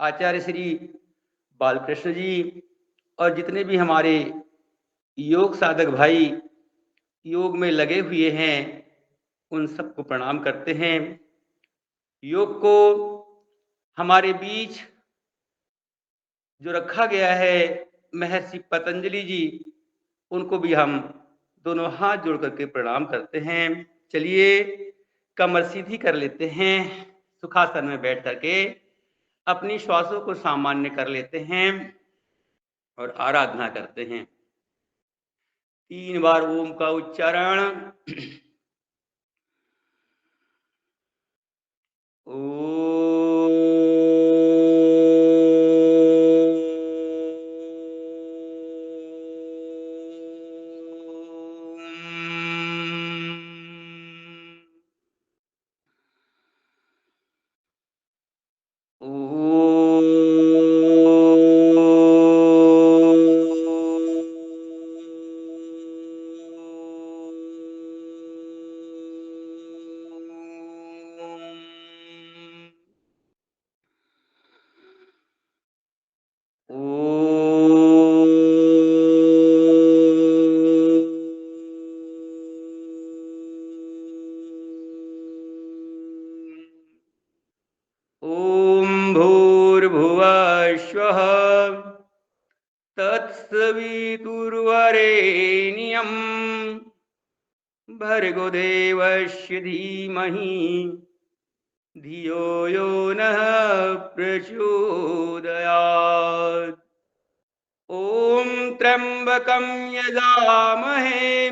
आचार्य श्री बालकृष्ण जी और जितने भी हमारे योग साधक भाई योग में लगे हुए हैं, उन सबको प्रणाम करते हैं। योग को हमारे बीच जो रखा गया है महर्षि पतंजलि जी, उनको भी हम दोनों हाथ जोड़ करके प्रणाम करते हैं। चलिए कमर सीधी कर लेते हैं, सुखासन में बैठ करके अपनी श्वासों को सामान्य कर लेते हैं और आराधना करते हैं। 3 बार ओम का उच्चारण। ओम भूर्भुवः स्वः तत्सवितुर्वरेण्यं भर्गो देवस्य धीमहि धियो यो नः प्रचोदयात्। ॐ त्र्यम्बकं यजामहे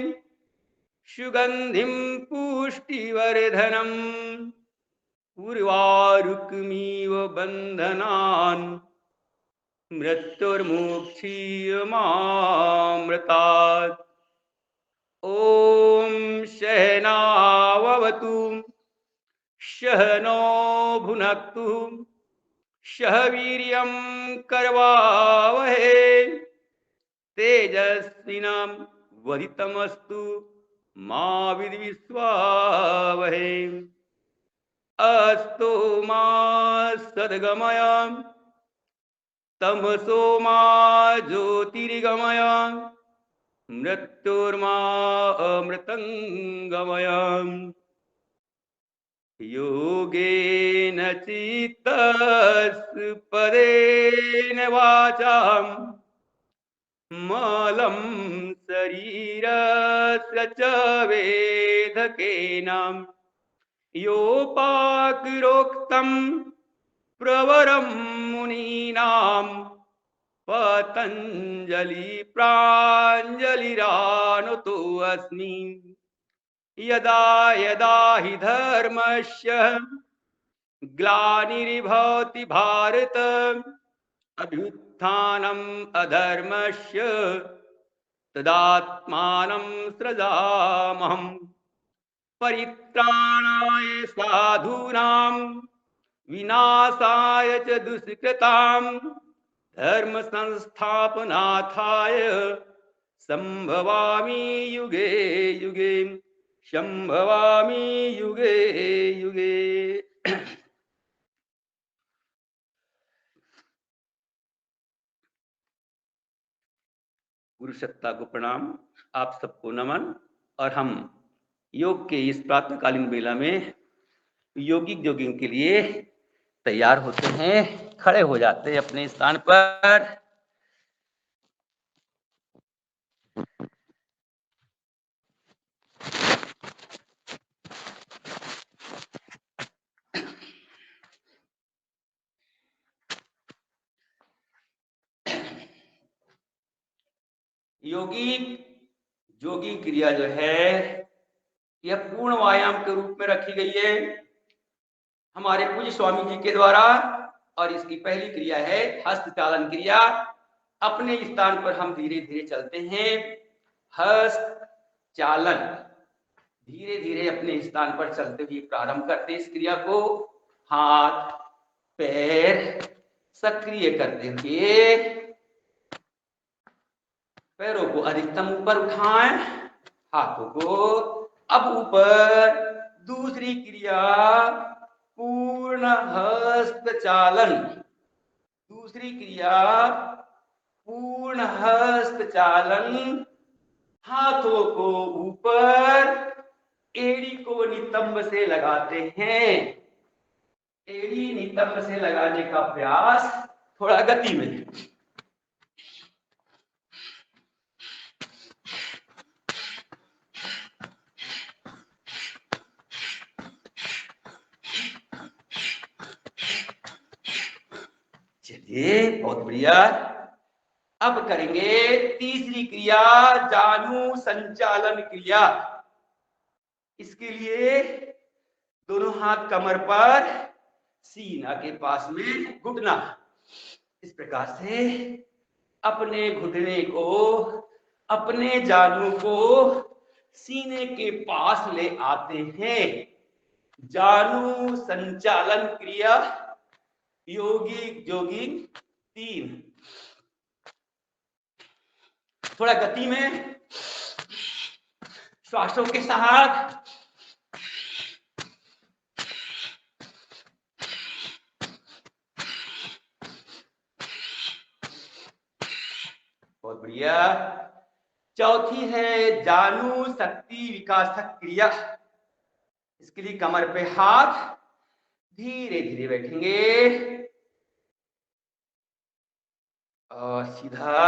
सुगन्धिं पुष्टिवर्धनम् उर्वारुकमिव बन्धनान् मृत्युर्मुक्षीयमामृतात्। ॐ सहनाववतु सहनो भुनक्तु सह वीर्यं करवावहे तेजस्विनां वधितमस्तु मा विद्विषावहे। अस्तु मा सद्गमय तमसो मा ज्योतिर्गमय मृत्युर्मा अमृतंगमय। योगेन चित्तस्य पदेन वाचां मलं शरीरस्य च वेधकेन योपाकरोक्तं प्रवरं मुनीनां पतञ्जलि प्राञ्जलिरानुतो अस्मि। यदा यदा हि धर्मस्य ग्लानिर्भवति भारत अभ्युत्थानम् अधर्मस्य तदात्मानं सृजाम्यहम्। परित्राणाय साधूनां विनाशाय च दुष्कृतां धर्म संस्थापनार्थाय संभवामि युगे युगे संभवामि युगे युगे। गुरु सत्ता को प्रणाम, आप सबको नमन। और हम योग के इस प्रातःकालीन बेला में योगिक जोगिंग के लिए तैयार होते हैं, खड़े हो जाते हैं अपने स्थान पर। योगी जोगी क्रिया जो है यह पूर्ण व्यायाम के रूप में रखी गई है हमारे पूज्य स्वामी जी के द्वारा। और इसकी पहली क्रिया है हस्त चालन क्रिया। अपने स्थान पर हम धीरे धीरे चलते हैं। हस्त चालन, धीरे धीरे अपने स्थान पर चलते हुए प्रारंभ करते इस क्रिया को। हाथ पैर सक्रिय करते हुए पैरों को अधिकतम ऊपर उठाएं, हाथों को अब ऊपर। दूसरी क्रिया पूर्ण हस्त चालन। दूसरी क्रिया पूर्ण हस्त चालन, हाथों को ऊपर, एड़ी को नितंब से लगाते हैं। एड़ी नितंब से लगाने का प्रयास थोड़ा गति में। चलिए, बहुत बढ़िया। अब करेंगे तीसरी क्रिया, जानु संचालन क्रिया। इसके लिए दोनों हाथ कमर पर, सीना के पास में घुटना, इस प्रकार से अपने घुटने को, अपने जानु को सीने के पास ले आते हैं। जानु संचालन क्रिया, योगिक जोगिंग 3। थोड़ा गति में, श्वासों के साथ। बहुत बढ़िया। चौथी है जानु शक्ति विकासक क्रिया। इसके लिए कमर पे हाथ, धीरे धीरे बैठेंगे और सीधा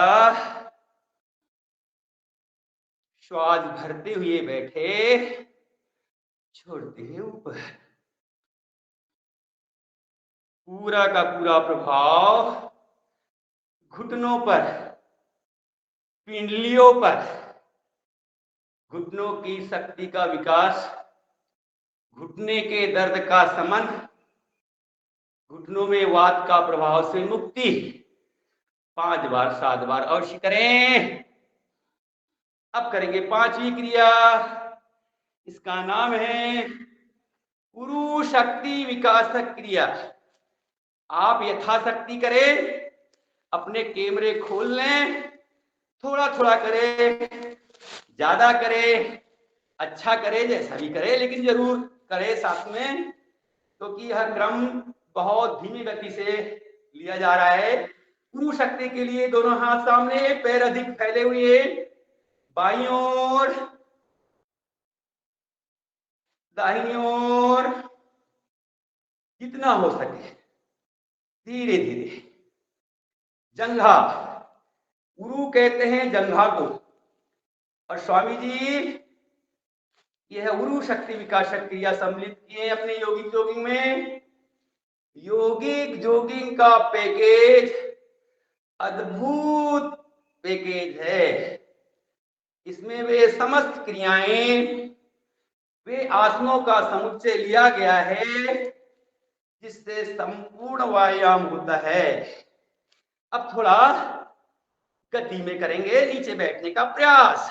श्वास भरते हुए बैठे, छोड़ते हुए ऊपर। पूरा का पूरा प्रभाव घुटनों पर, पिंडलियों पर, घुटनों की शक्ति का विकास, घुटने के दर्द का शमन, घुटनों में वात का प्रभाव से मुक्ति। 5 बार 7 बार अवश्य करें। अब करेंगे पांचवी क्रिया। इसका नाम है उरु शक्ति विकासक क्रिया। आप यथाशक्ति करें, अपने कैमरे खोल लें, थोड़ा थोड़ा करें, ज्यादा करें, अच्छा करे, जैसा भी करे, लेकिन जरूर करे साथ में, क्योंकि यह क्रम बहुत धीमी गति से लिया जा रहा है। उरु शक्ति के लिए दोनों हाथ सामने, पैर अधिक फैले हुए, बाईं ओर, दाहिनी ओर, जितना हो सके धीरे धीरे। जंघा, उरु कहते हैं जंघा को, और स्वामी जी यह उरु शक्ति विकासक क्रिया सम्मिलित किए अपने योगिक जोगिंग में। योगिक जोगिंग का पैकेज अद्भुत पैकेज है। इसमें वे समस्त क्रियाएं, वे आसनों का समुच्चय लिया गया है जिससे संपूर्ण व्यायाम होता है। अब थोड़ा गति में करेंगे नीचे बैठने का प्रयास।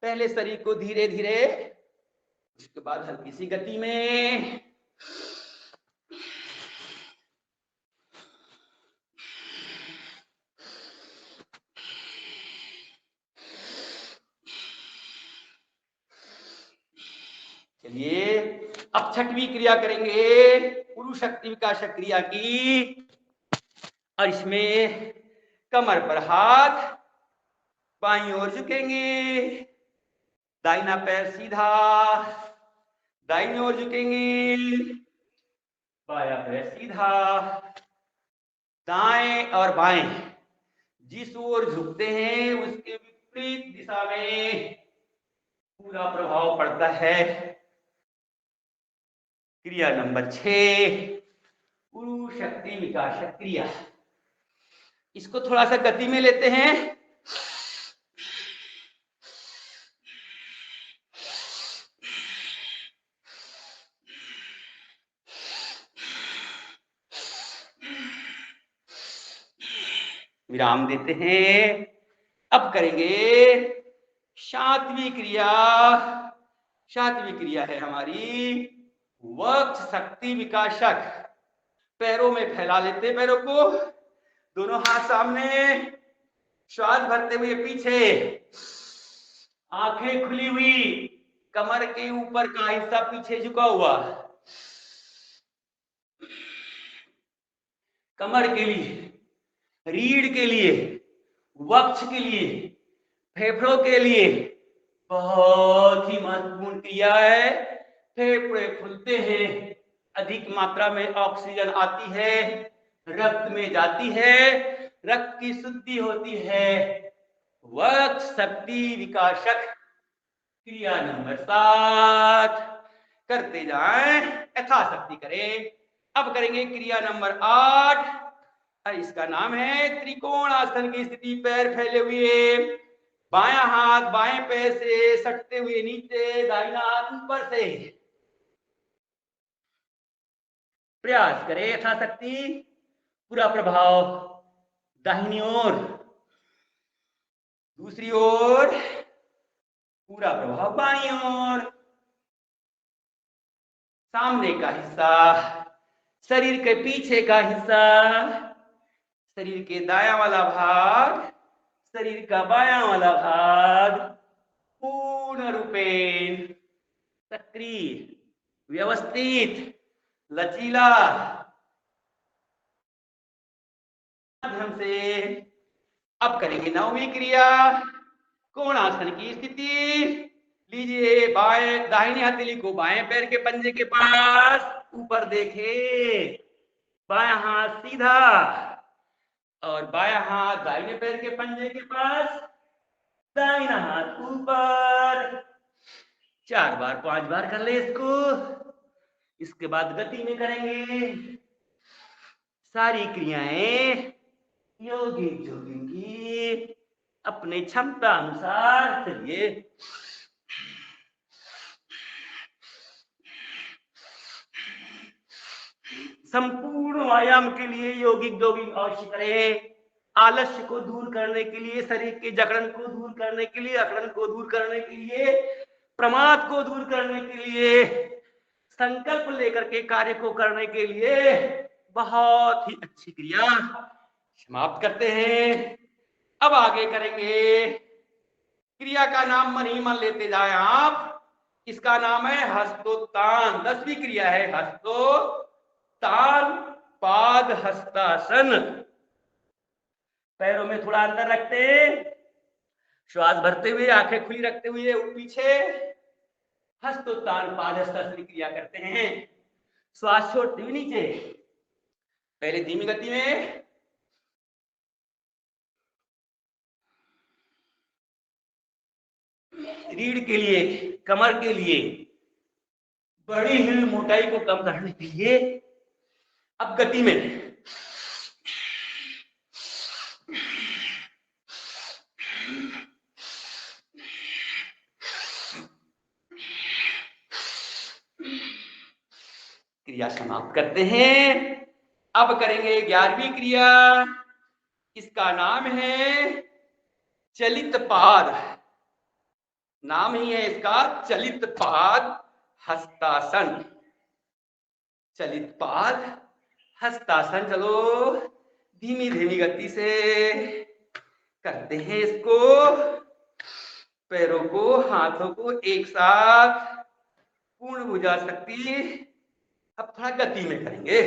पहले शरीर को धीरे धीरे, उसके बाद हल्की सी गति में। चलिए, अब छठवीं क्रिया करेंगे उरु शक्ति विकासक क्रिया की। और इसमें कमर पर हाथ, बाईं ओर झुकेंगे, दाहिना पैर सीधा, दाहिनी ओर झुकेंगे, बायां पैर सीधा। दाएं और बाएं जिस ओर झुकते हैं उसके विपरीत दिशा में पूरा प्रभाव पड़ता है। क्रिया नंबर 6, उरु शक्ति विकासक क्रिया। इसको थोड़ा सा गति में लेते हैं। विराम देते हैं। अब करेंगे सातवीं क्रिया। सातवीं क्रिया है हमारी वक्ष शक्ति विकासक। पैरों में फैला लेते, पैरों को, दोनों हाथ सामने, श्वास भरते हुए पीछे, आंखें खुली हुई, कमर के ऊपर का हिस्सा पीछे झुका हुआ। कमर के लिए, रीढ़ के लिए, वक्ष के लिए, फेफड़ों के लिए बहुत ही महत्वपूर्ण क्रिया है। फेफड़े खुलते हैं, अधिक मात्रा में ऑक्सीजन आती है, रक्त में जाती है, रक्त की शुद्धि होती है। वक्ष शक्ति विकासक क्रिया नंबर 7 करते जाएं, यथाशक्ति करें। अब करेंगे क्रिया नंबर 8। इसका नाम है त्रिकोण आसन की स्थिति। पैर फैले हुए, बायां हाथ बाएं पैर से सटते हुए नीचे, दाहिना हाथ ऊपर से। प्रयास करें यथाशक्ति। पूरा प्रभाव दाहिनी ओर, दूसरी ओर पूरा प्रभाव बाईं ओर। सामने का हिस्सा, शरीर के पीछे का हिस्सा, शरीर के दायां वाला भाग, शरीर का बायां वाला भाग पूर्ण रूपेण सक्रिय, व्यवस्थित, लचीला माध्यम से। अब करेंगे 9वीं क्रिया, कोणासन की स्थिति। लीजिए, बाएं दाहिनी हथेली को बाएं पैर के पंजे के पास, ऊपर देखें, बायां हाथ सीधा और बायां हाथ दाहिने पैर के पंजे के पास, दाहिना हाथ ऊपर। 4 बार 5 बार कर ले इसको। इसके बाद गति में करेंगे सारी क्रियाएं योगिक जोगिंग की अपने क्षमता अनुसार। चलिए, संपूर्ण व्यायाम के लिए योगिक जोगिंग अवश्य करें। आलस्य को दूर करने के लिए, शरीर के जकड़न को दूर करने के लिए, अकड़न को दूर करने के लिए, प्रमाद को दूर करने के लिए, संकल्प लेकर के कार्य को करने के लिए बहुत ही अच्छी क्रिया। समाप्त करते हैं। अब आगे करेंगे, क्रिया का नाम मन ही मन लेते जाए आप। इसका नाम है हस्तोत्तान। 10वीं क्रिया है हस्तोत्तान पाद हस्तासन। पैरों में थोड़ा अंतर रखते, श्वास भरते हुए, आंखें खुली रखते हुए पीछे हस्तोत्तान पाद हस्तासन की क्रिया करते हैं। श्वास छोड़ते हुए नीचे, पहले धीमी गति में, रीढ़ के लिए, कमर के लिए, बड़ी हिल मोटाई को कम करने के लिए। अब गति में, क्रिया समाप्त करते हैं। अब करेंगे 11वीं क्रिया। इसका नाम है चलित पाद। नाम ही है इसका चलित पाद हस्तासन। चलित पाद हस्तासन। चलो, धीमी धीमी गति से करते हैं इसको। पैरों को, हाथों को एक साथ, पूर्ण भुजा शक्ति। अब थोड़ा गति में करेंगे।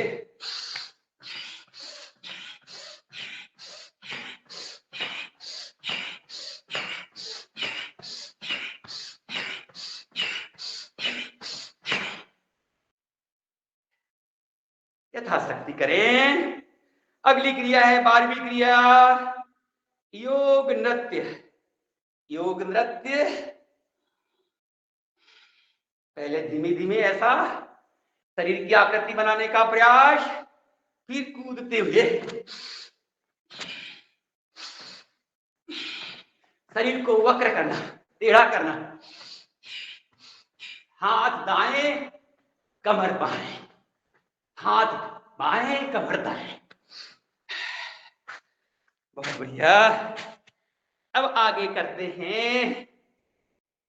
यथाशक्ति करें। अगली क्रिया है 12वीं क्रिया, योग नृत्य। योग नृत्य, पहले धीमे धीमे ऐसा शरीर की आकृति बनाने का प्रयास, फिर कूदते हुए शरीर को वक्र करना, टेढ़ा करना। हाथ दाएं, कमर बाएं, हाथ बाएं, कमर दाएं। बहुत बढ़िया। अब आगे करते हैं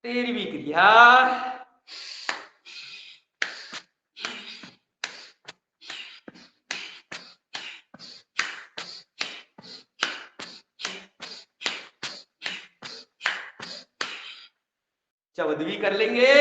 13वीं क्रिया, चौदहवीं कर लेंगे।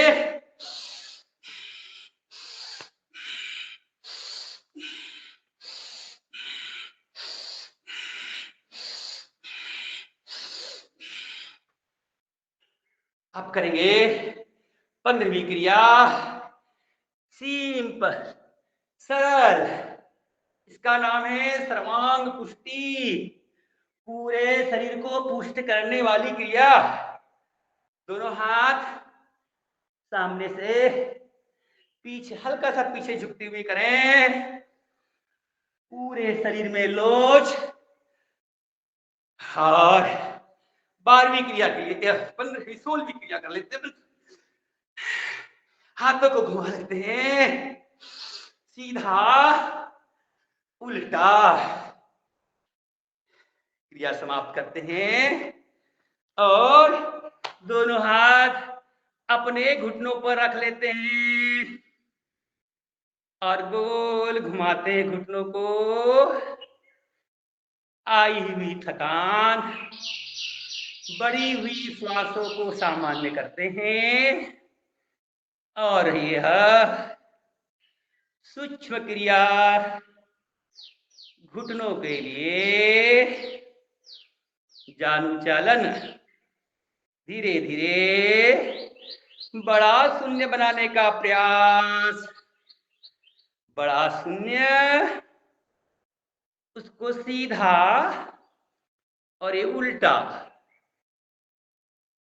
अब करेंगे 15वीं क्रिया, सिंपल सरल। इसका नाम है सर्वांग पुष्टि, पूरे शरीर को पुष्ट करने वाली क्रिया। दोनों हाथ सामने से पीछे, हल्का सा पीछे झुकते हुए करें। पूरे शरीर में लोच। और 12वीं क्रिया के लिए 15वीं 16वीं क्रिया कर लेते हैं। हाथों को घुमा लेते हैं, सीधा उल्टा। क्रिया समाप्त करते हैं और दोनों हाथ अपने घुटनों पर रख लेते हैं और गोल घुमाते हैं घुटनों को। आई हुई थकान, बढ़ी हुई श्वासों को सामान्य करते हैं। और यह सूक्ष्म क्रिया घुटनों के लिए जानुचालन, धीरे धीरे बड़ा शून्य बनाने का प्रयास। बड़ा शून्य, उसको सीधा और ये उल्टा,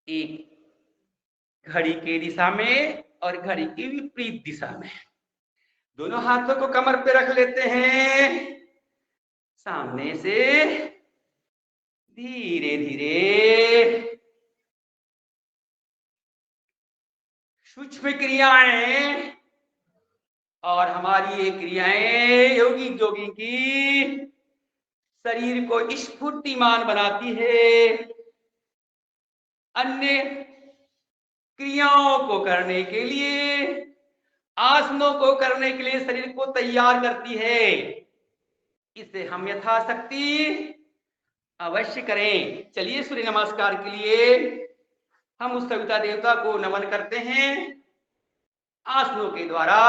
एक घड़ी के दिशा में और घड़ी की विपरीत दिशा में। दोनों हाथों को कमर पे रख लेते हैं, सामने से धीरे धीरे। सूक्ष्म क्रियाएं और हमारी ये क्रियाएं योगी जोगी की शरीर को स्फूर्तिमान बनाती है। अन्य क्रियाओं को करने के लिए, आसनों को करने के लिए शरीर को तैयार करती है। इसे हम यथाशक्ति अवश्य करें। चलिए सूर्य नमस्कार के लिए हम उस सविता देवता को नमन करते हैं आसनों के द्वारा।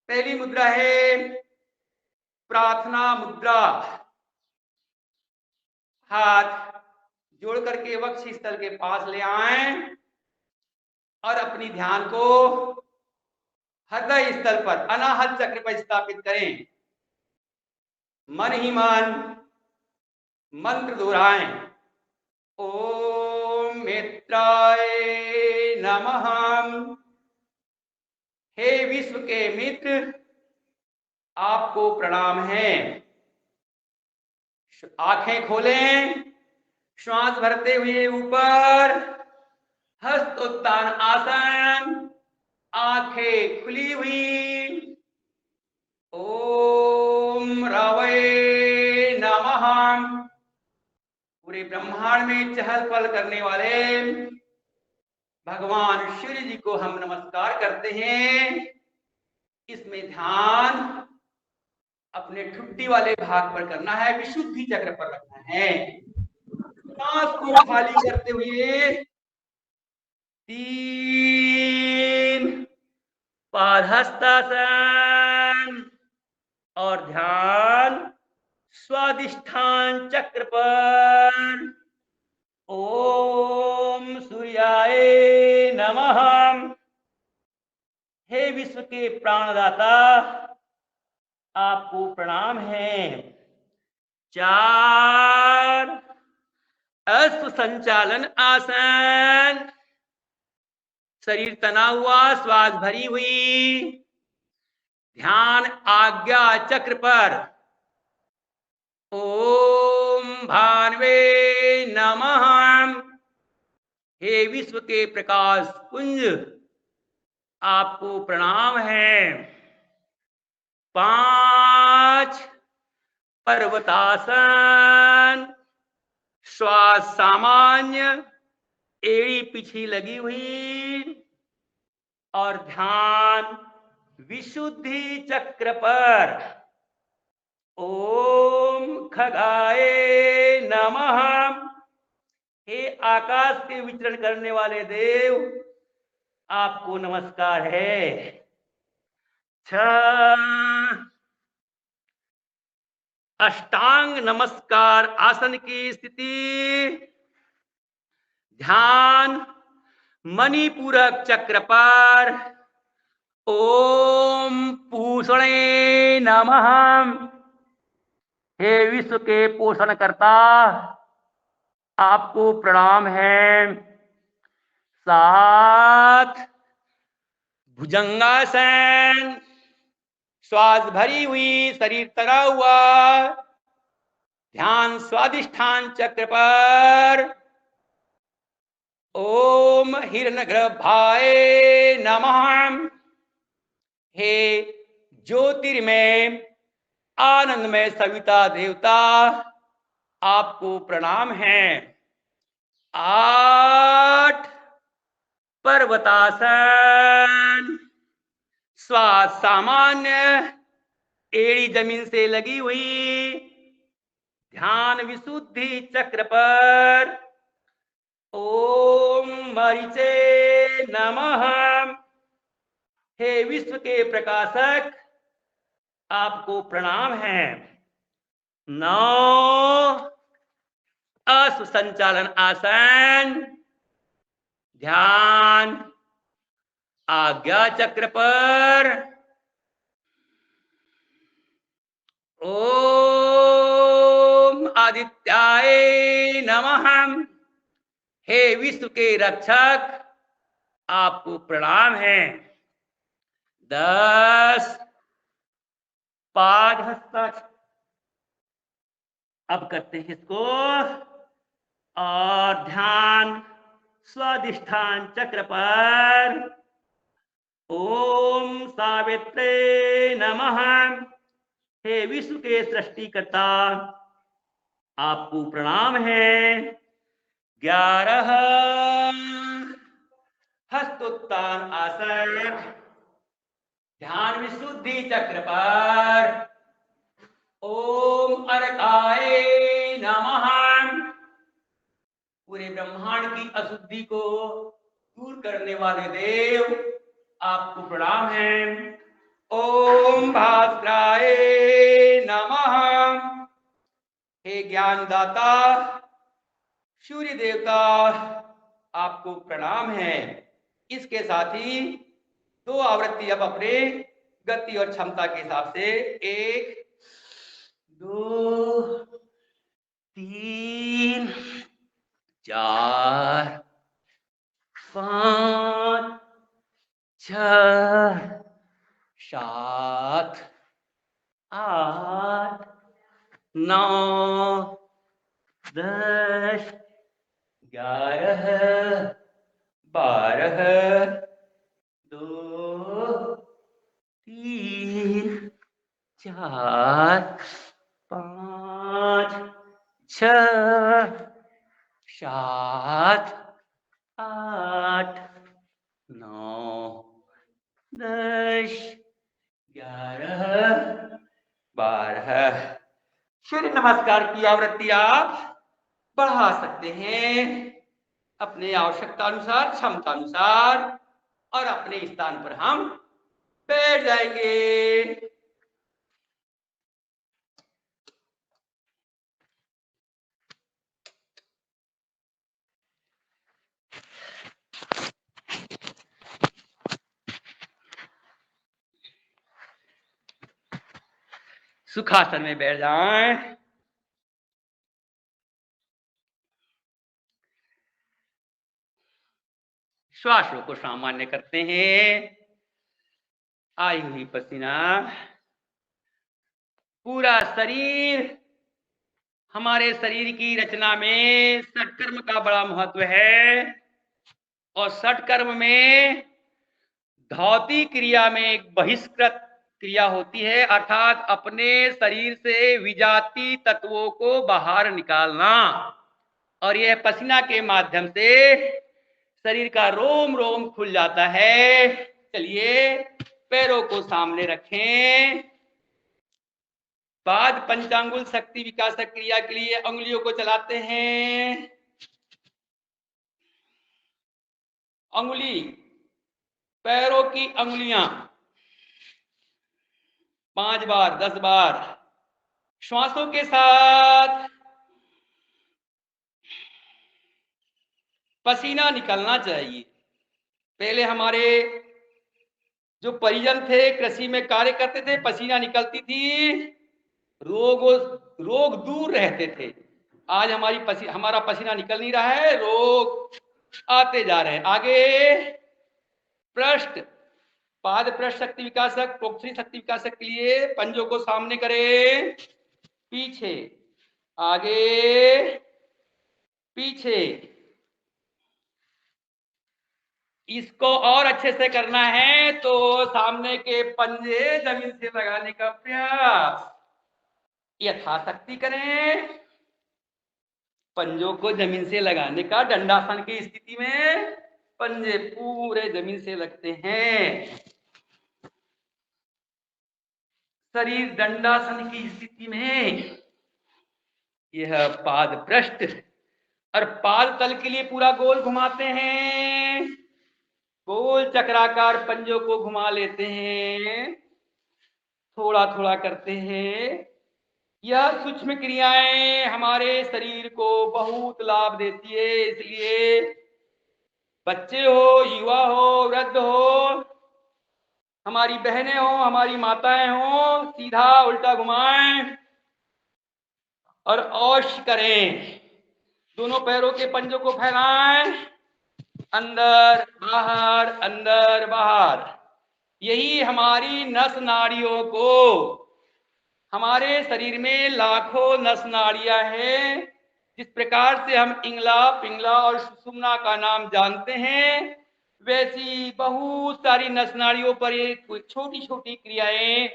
पहली मुद्रा है प्रार्थना मुद्रा। हाथ जोड़ करके वक्ष स्थल के पास ले आएं और अपनी ध्यान को हृदय स्थल पर अनाहत चक्र पर स्थापित करें। मन ही मन मंत्र दोहराएं। ओम मित्राय नमः। हे विश्व के मित्र, आपको प्रणाम है। आंखें खोलें, श्वास भरते हुए ऊपर, हस्तोत्थान आसन, आंखें खुली हुई। ओम रवै नमः। पूरे ब्रह्मांड में चहल पहल करने वाले भगवान सूर्य जी को हम नमस्कार करते हैं। इसमें ध्यान अपने ठुड्डी वाले भाग पर करना है, विशुद्धि चक्र पर रखना है। सांस को खाली करते हुए 3 पादहस्तासन और ध्यान स्वादिष्ठान चक्र पर। ओम सूर्याय नमः। हे विश्व के प्राणदाता, आपको प्रणाम है। 4 अश्व संचालन आसन। शरीर तना हुआ, श्वास भरी हुई, ध्यान आज्ञा चक्र पर। ओम भानवे नमः। हे विश्व के प्रकाश पुंज, आपको प्रणाम है। 5 पर्वतासन। श्वास सामान्य, एड़ी पीछे लगी हुई और ध्यान विशुद्धि चक्र पर। ओम खगाय नमः। हे आकाश के विचरण करने वाले देव, आपको नमस्कार है। 6 अष्टांग नमस्कार आसन की स्थिति। ध्यान मणिपूरक चक्र पर ओम पूषणे नमः। हे विश्व के पोषण करता, आपको प्रणाम है। 7 भुजंगासन, श्वास भरी हुई, शरीर तरा हुआ, ध्यान स्वादिष्ठान चक्र पर ओम हिरण्यगर्भाय नमः। हे ज्योतिर्मय आनंदमय सविता देवता, आपको प्रणाम है। 8 पर्वतासन, श्वास सामान्य, एड़ी जमीन से लगी हुई, ध्यान विशुद्धि चक्र पर ओम मरीचे नमः। हे विश्व के प्रकाशक, आपको प्रणाम है। 9 अश्व संचालन आसन, ध्यान आज्ञा चक्र पर ओम आदित्याय नमः। हे विश्व के रक्षक, आपको प्रणाम है। 10 पाद हस्ताक्षर, अब करते हैं इसको, और ध्यान स्वादिष्ठान चक्र पर ओम सावित्रे नमः। हे विश्व के सृष्टिकर्ता, आपको प्रणाम है। 11 हस्तोत्तान आसन, ध्यान विशुद्धि चक्र पर ओम अर्काय नमः। पूरे ब्रह्मांड की अशुद्धि को दूर करने वाले देव, आपको प्रणाम है। ओम भास्कराय नमः। हे ज्ञानदाता सूर्य देवता, आपको प्रणाम है। इसके साथ ही 2 आवृत्ति अब अपने गति और क्षमता के हिसाब से 1 2 3 4 5 6 7 8 9 10 11 12 2 3 4 5 6 7 8 9 10 11 12। सूर्य नमस्कार की आवृत्ति आप बढ़ा सकते हैं अपने आवश्यकता अनुसार, क्षमता अनुसार, और अपने स्थान पर हम बैठ जाएंगे। सुखासन में बैठ जाएं। श्वासों को सामान्य करते हैं। आई हुई पसीना, पूरा शरीर, हमारे शरीर की रचना में षटकर्म का बड़ा महत्व है, और षटकर्म में धौती क्रिया में एक बहिष्कृत क्रिया होती है, अर्थात अपने शरीर से विजाती तत्वों को बाहर निकालना, और यह पसीना के माध्यम से शरीर का रोम रोम खुल जाता है। चलिए पैरों को सामने रखें। बाद पंचांगुल शक्ति विकास क्रिया के लिए अंगुलियों को चलाते हैं। अंगुली, पैरों की अंगुलियां 5 बार 10 बार श्वासों के साथ पसीना निकलना चाहिए। पहले हमारे जो परिजन थे, कृषि में कार्य करते थे, पसीना निकलती थी, रोग दूर रहते थे। आज हमारा पसीना निकल नहीं रहा है, रोग आते जा रहे हैं। आगे पृष्ठ, पाद पृष्ठ शक्ति विकासक, प्रोक्षरी शक्ति विकासक के लिए पंजों को सामने करें, पीछे, आगे, पीछे। इसको और अच्छे से करना है तो सामने के पंजे जमीन से लगाने का प्रयास यथाशक्ति करें। पंजों को जमीन से लगाने का, दंडासन की स्थिति में पंजे पूरे जमीन से लगते हैं। शरीर दंडासन की स्थिति में यह पाद पृष्ठ और पाद तल के लिए पूरा गोल घुमाते हैं, गोल चक्राकार पंजों को घुमा लेते हैं, थोड़ा थोड़ा करते हैं। यह सूक्ष्म क्रियाएं हमारे शरीर को बहुत लाभ देती है, इसलिए बच्चे हो, युवा हो, वृद्ध हो, हमारी बहनें हो, हमारी माताएं हो, सीधा उल्टा घुमाएं और औश करें। दोनों पैरों के पंजों को फैलाएं, अंदर बाहर, अंदर बाहर। यही हमारी नस नाड़ियों को, हमारे शरीर में लाखों नस नाड़ियां हैं। जिस प्रकार से हम इंगला, पिंगला और सुषुम्ना का नाम जानते हैं, वैसी बहुत सारी नस नाड़ियों पर ये छोटी छोटी क्रियाएं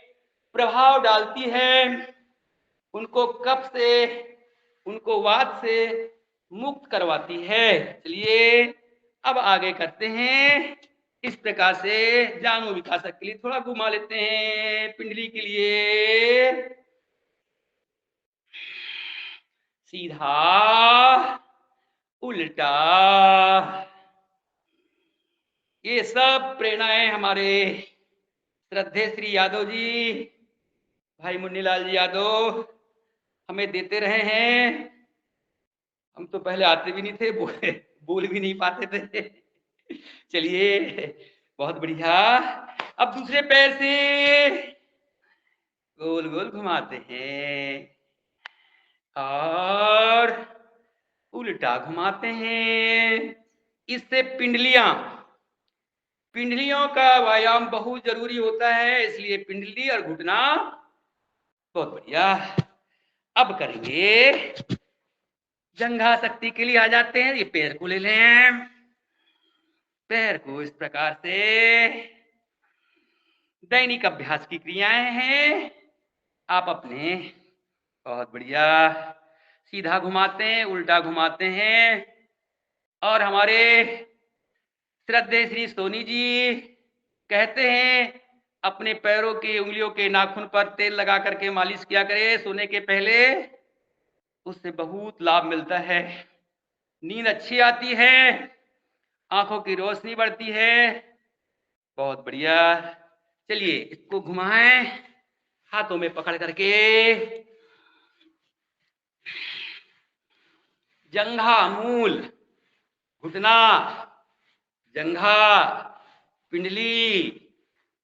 प्रभाव डालती है, उनको कफ से, उनको वात से मुक्त करवाती है। चलिए अब आगे करते हैं। इस प्रकार से जांघों विकासक के लिए थोड़ा घुमा लेते हैं। पिंडली के लिए सीधा, उल्टा। ये सब प्रेरणाएं हमारे श्रद्धेय श्री यादव जी, भाई मुन्नीलाल जी यादव हमें देते रहे हैं। हम तो पहले आते भी नहीं थे, बोल भी नहीं पाते थे। चलिए बहुत बढ़िया। अब दूसरे पैर से गोल गोल घुमाते हैं और उल्टा घुमाते हैं। इससे पिंडलियों का व्यायाम बहुत जरूरी होता है, इसलिए पिंडली और घुटना बहुत बढ़िया। अब करेंगे जंघा शक्ति के लिए आ जाते हैं। ये पैर को ले लें, पैर को इस प्रकार से, दैनिक अभ्यास की क्रियाएं हैं। आप अपने बहुत बढ़िया सीधा घुमाते हैं, उल्टा घुमाते हैं। और हमारे श्रद्धेय श्री सोनी जी कहते हैं अपने पैरों की उंगलियों के नाखून पर तेल लगा करके मालिश किया करे सोने के पहले, उससे बहुत लाभ मिलता है। नींद अच्छी आती है, आंखों की रोशनी बढ़ती है। बहुत बढ़िया। चलिए इसको घुमाएं हाथों में पकड़ करके। जंघा मूल, घुटना, जंघा, पिंडली,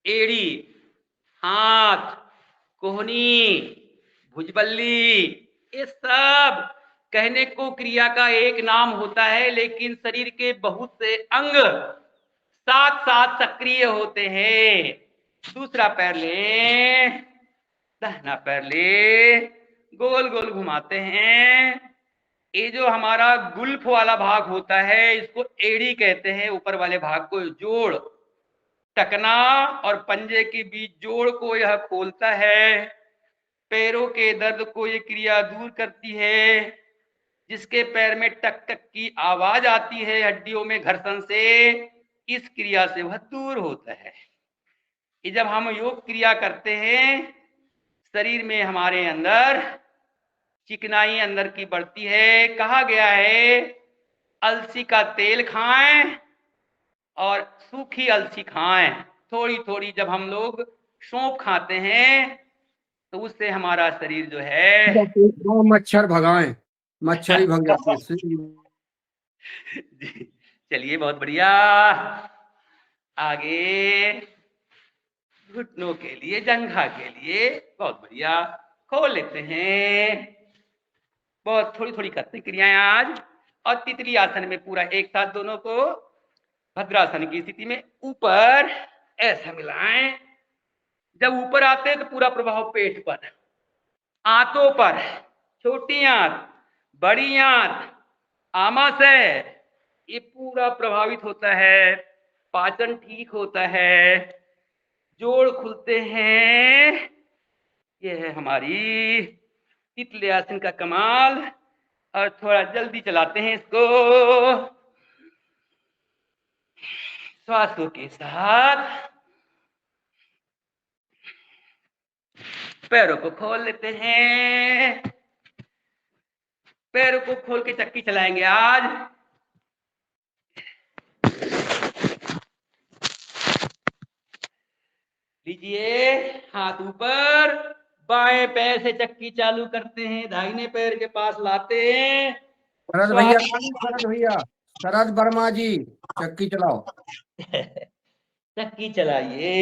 एड़ी, हाथ, कोहनी, भुजबल्ली, ये सब कहने को क्रिया का एक नाम होता है, लेकिन शरीर के बहुत से अंग साथ साथ सक्रिय होते हैं। दूसरा पैर ले, दाहिना पैर ले, गोल गोल घुमाते हैं। ये जो हमारा गुल्फ वाला भाग होता है, इसको एड़ी कहते हैं। ऊपर वाले भाग को जोड़, टकना और पंजे के बीच जोड़ को यह खोलता है। पैरों के दर्द को ये क्रिया दूर करती है। जिसके पैर में टक टक की आवाज आती है हड्डियों में घर्षण से, इस क्रिया से वह दूर होता है। कि जब हम योग क्रिया करते हैं, शरीर में हमारे अंदर चिकनाई अंदर की बढ़ती है। कहा गया है अलसी का तेल खाएं और सूखी अलसी खाएं। थोड़ी थोड़ी जब हम लोग सौंफ खाते हैं तो उससे हमारा शरीर जो है मच्छर भगाएं, मच्छर ही भग जाते हैं। चलिए बहुत बढ़िया। आगे घुटनों के लिए, जंघा के लिए। बहुत बढ़िया, खोल लेते हैं। बहुत थोड़ी थोड़ी करते हैं क्रियाएं आज। और तितली आसन में पूरा एक साथ दोनों को भद्रासन की स्थिति में ऊपर ऐसा मिलाएं। जब ऊपर आते हैं तो पूरा प्रभाव पेट पर, आंतों पर, छोटी आंत, बड़ी आंत, आमाशय, ये पूरा प्रभावित होता है। पाचन ठीक होता है, जोड़ खुलते हैं। ये है हमारी तितली आसन का कमाल। और थोड़ा जल्दी चलाते हैं इसको श्वासों के साथ। पैरों को खोल लेते हैं। पैरों को खोल के चक्की चलाएंगे आज। लीजिए, हाथ ऊपर, बाएं पैर से चक्की चालू करते हैं, दाहिने पैर के पास लाते हैं। शरद भैया, शरद भैया, शरद वर्मा जी, चक्की चलाओ। चक्की चलाइए।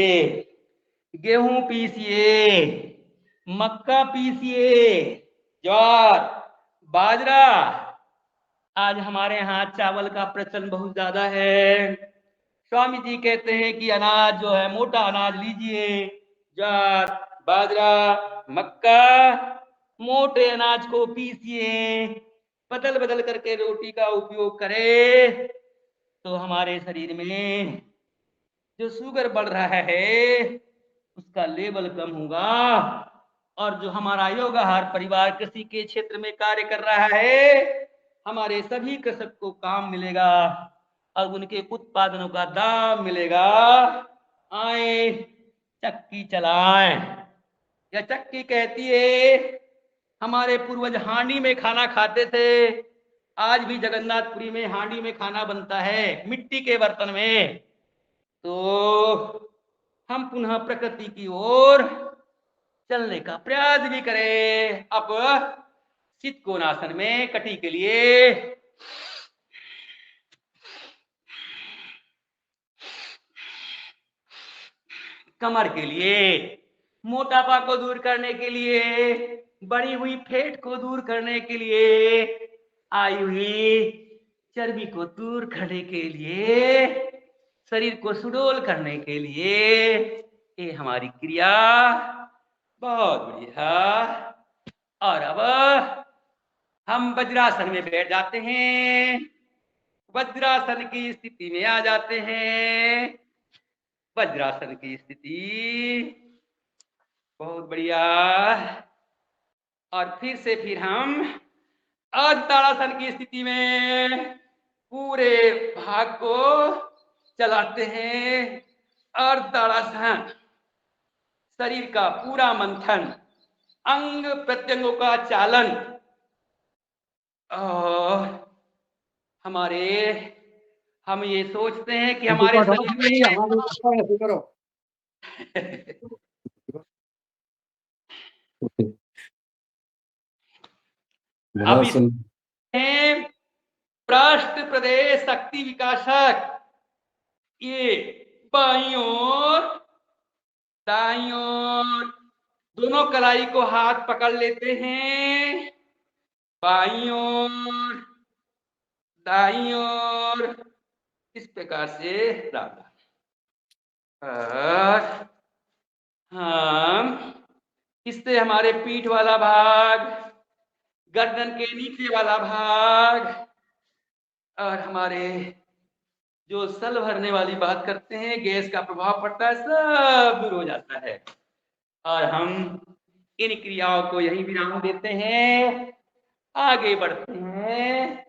गेहूं पीसिए, मक्का पीसिए, ज्वार, बाजरा। आज हमारे यहाँ चावल का प्रचलन बहुत ज्यादा है। स्वामी जी कहते हैं कि अनाज जो है, मोटा अनाज लीजिए, ज्वार, बाजरा, मक्का। मोटे अनाज को पीसिए, बदल बदल करके रोटी का उपयोग करें तो हमारे शरीर में जो शुगर बढ़ रहा है उसका लेवल कम होगा। और जो हमारा योग आहार परिवार कृषि के क्षेत्र में कार्य कर रहा है, हमारे सभी कृषक को काम मिलेगा और उनके उत्पादनों का दाम मिलेगा। आए चक्की चलाएं। यह चक्की कहती है, हमारे पूर्वज हांडी में खाना खाते थे। आज भी जगन्नाथपुरी में हांडी में खाना बनता है, मिट्टी के बर्तन में। तो हम पुनः प्रकृति की ओर चलने का प्रयास भी करें। अब चित्कोणासन में कटी के लिए कमर के लिए, मोटापा को दूर करने के लिए, बढ़ी हुई फेट को दूर करने के लिए, आई हुई चर्बी को दूर करने के लिए, शरीर को सुडौल करने के लिए ये हमारी क्रिया। बहुत बढ़िया। और अब हम वज्रासन में बैठ जाते हैं। वज्रासन की स्थिति में आ जाते हैं। वज्रासन की स्थिति बहुत बढ़िया। और फिर हम अर्धताड़ासन की स्थिति में पूरे भाग को चलाते हैं। अर्धताड़ासन, शरीर का पूरा मंथन, अंग प्रत्यंगों का चालन। और हम ये सोचते हैं कि हमारे शरीर करो। अब इसमें पृष्ठ प्रदेश शक्ति विकासक, ये बाईं ओर दाईं ओर दोनों कलाई को हाथ पकड़ लेते हैं। बाईं ओर दाईं ओर इस प्रकार से डालना। और हम इससे हमारे पीठ वाला भाग, गर्दन के नीचे वाला भाग और हमारे जो सल भरने वाली बात करते हैं, गैस का प्रभाव पड़ता है, सब दूर हो जाता है। और हम इन क्रियाओं को यही विराम देते हैं, आगे बढ़ते हैं।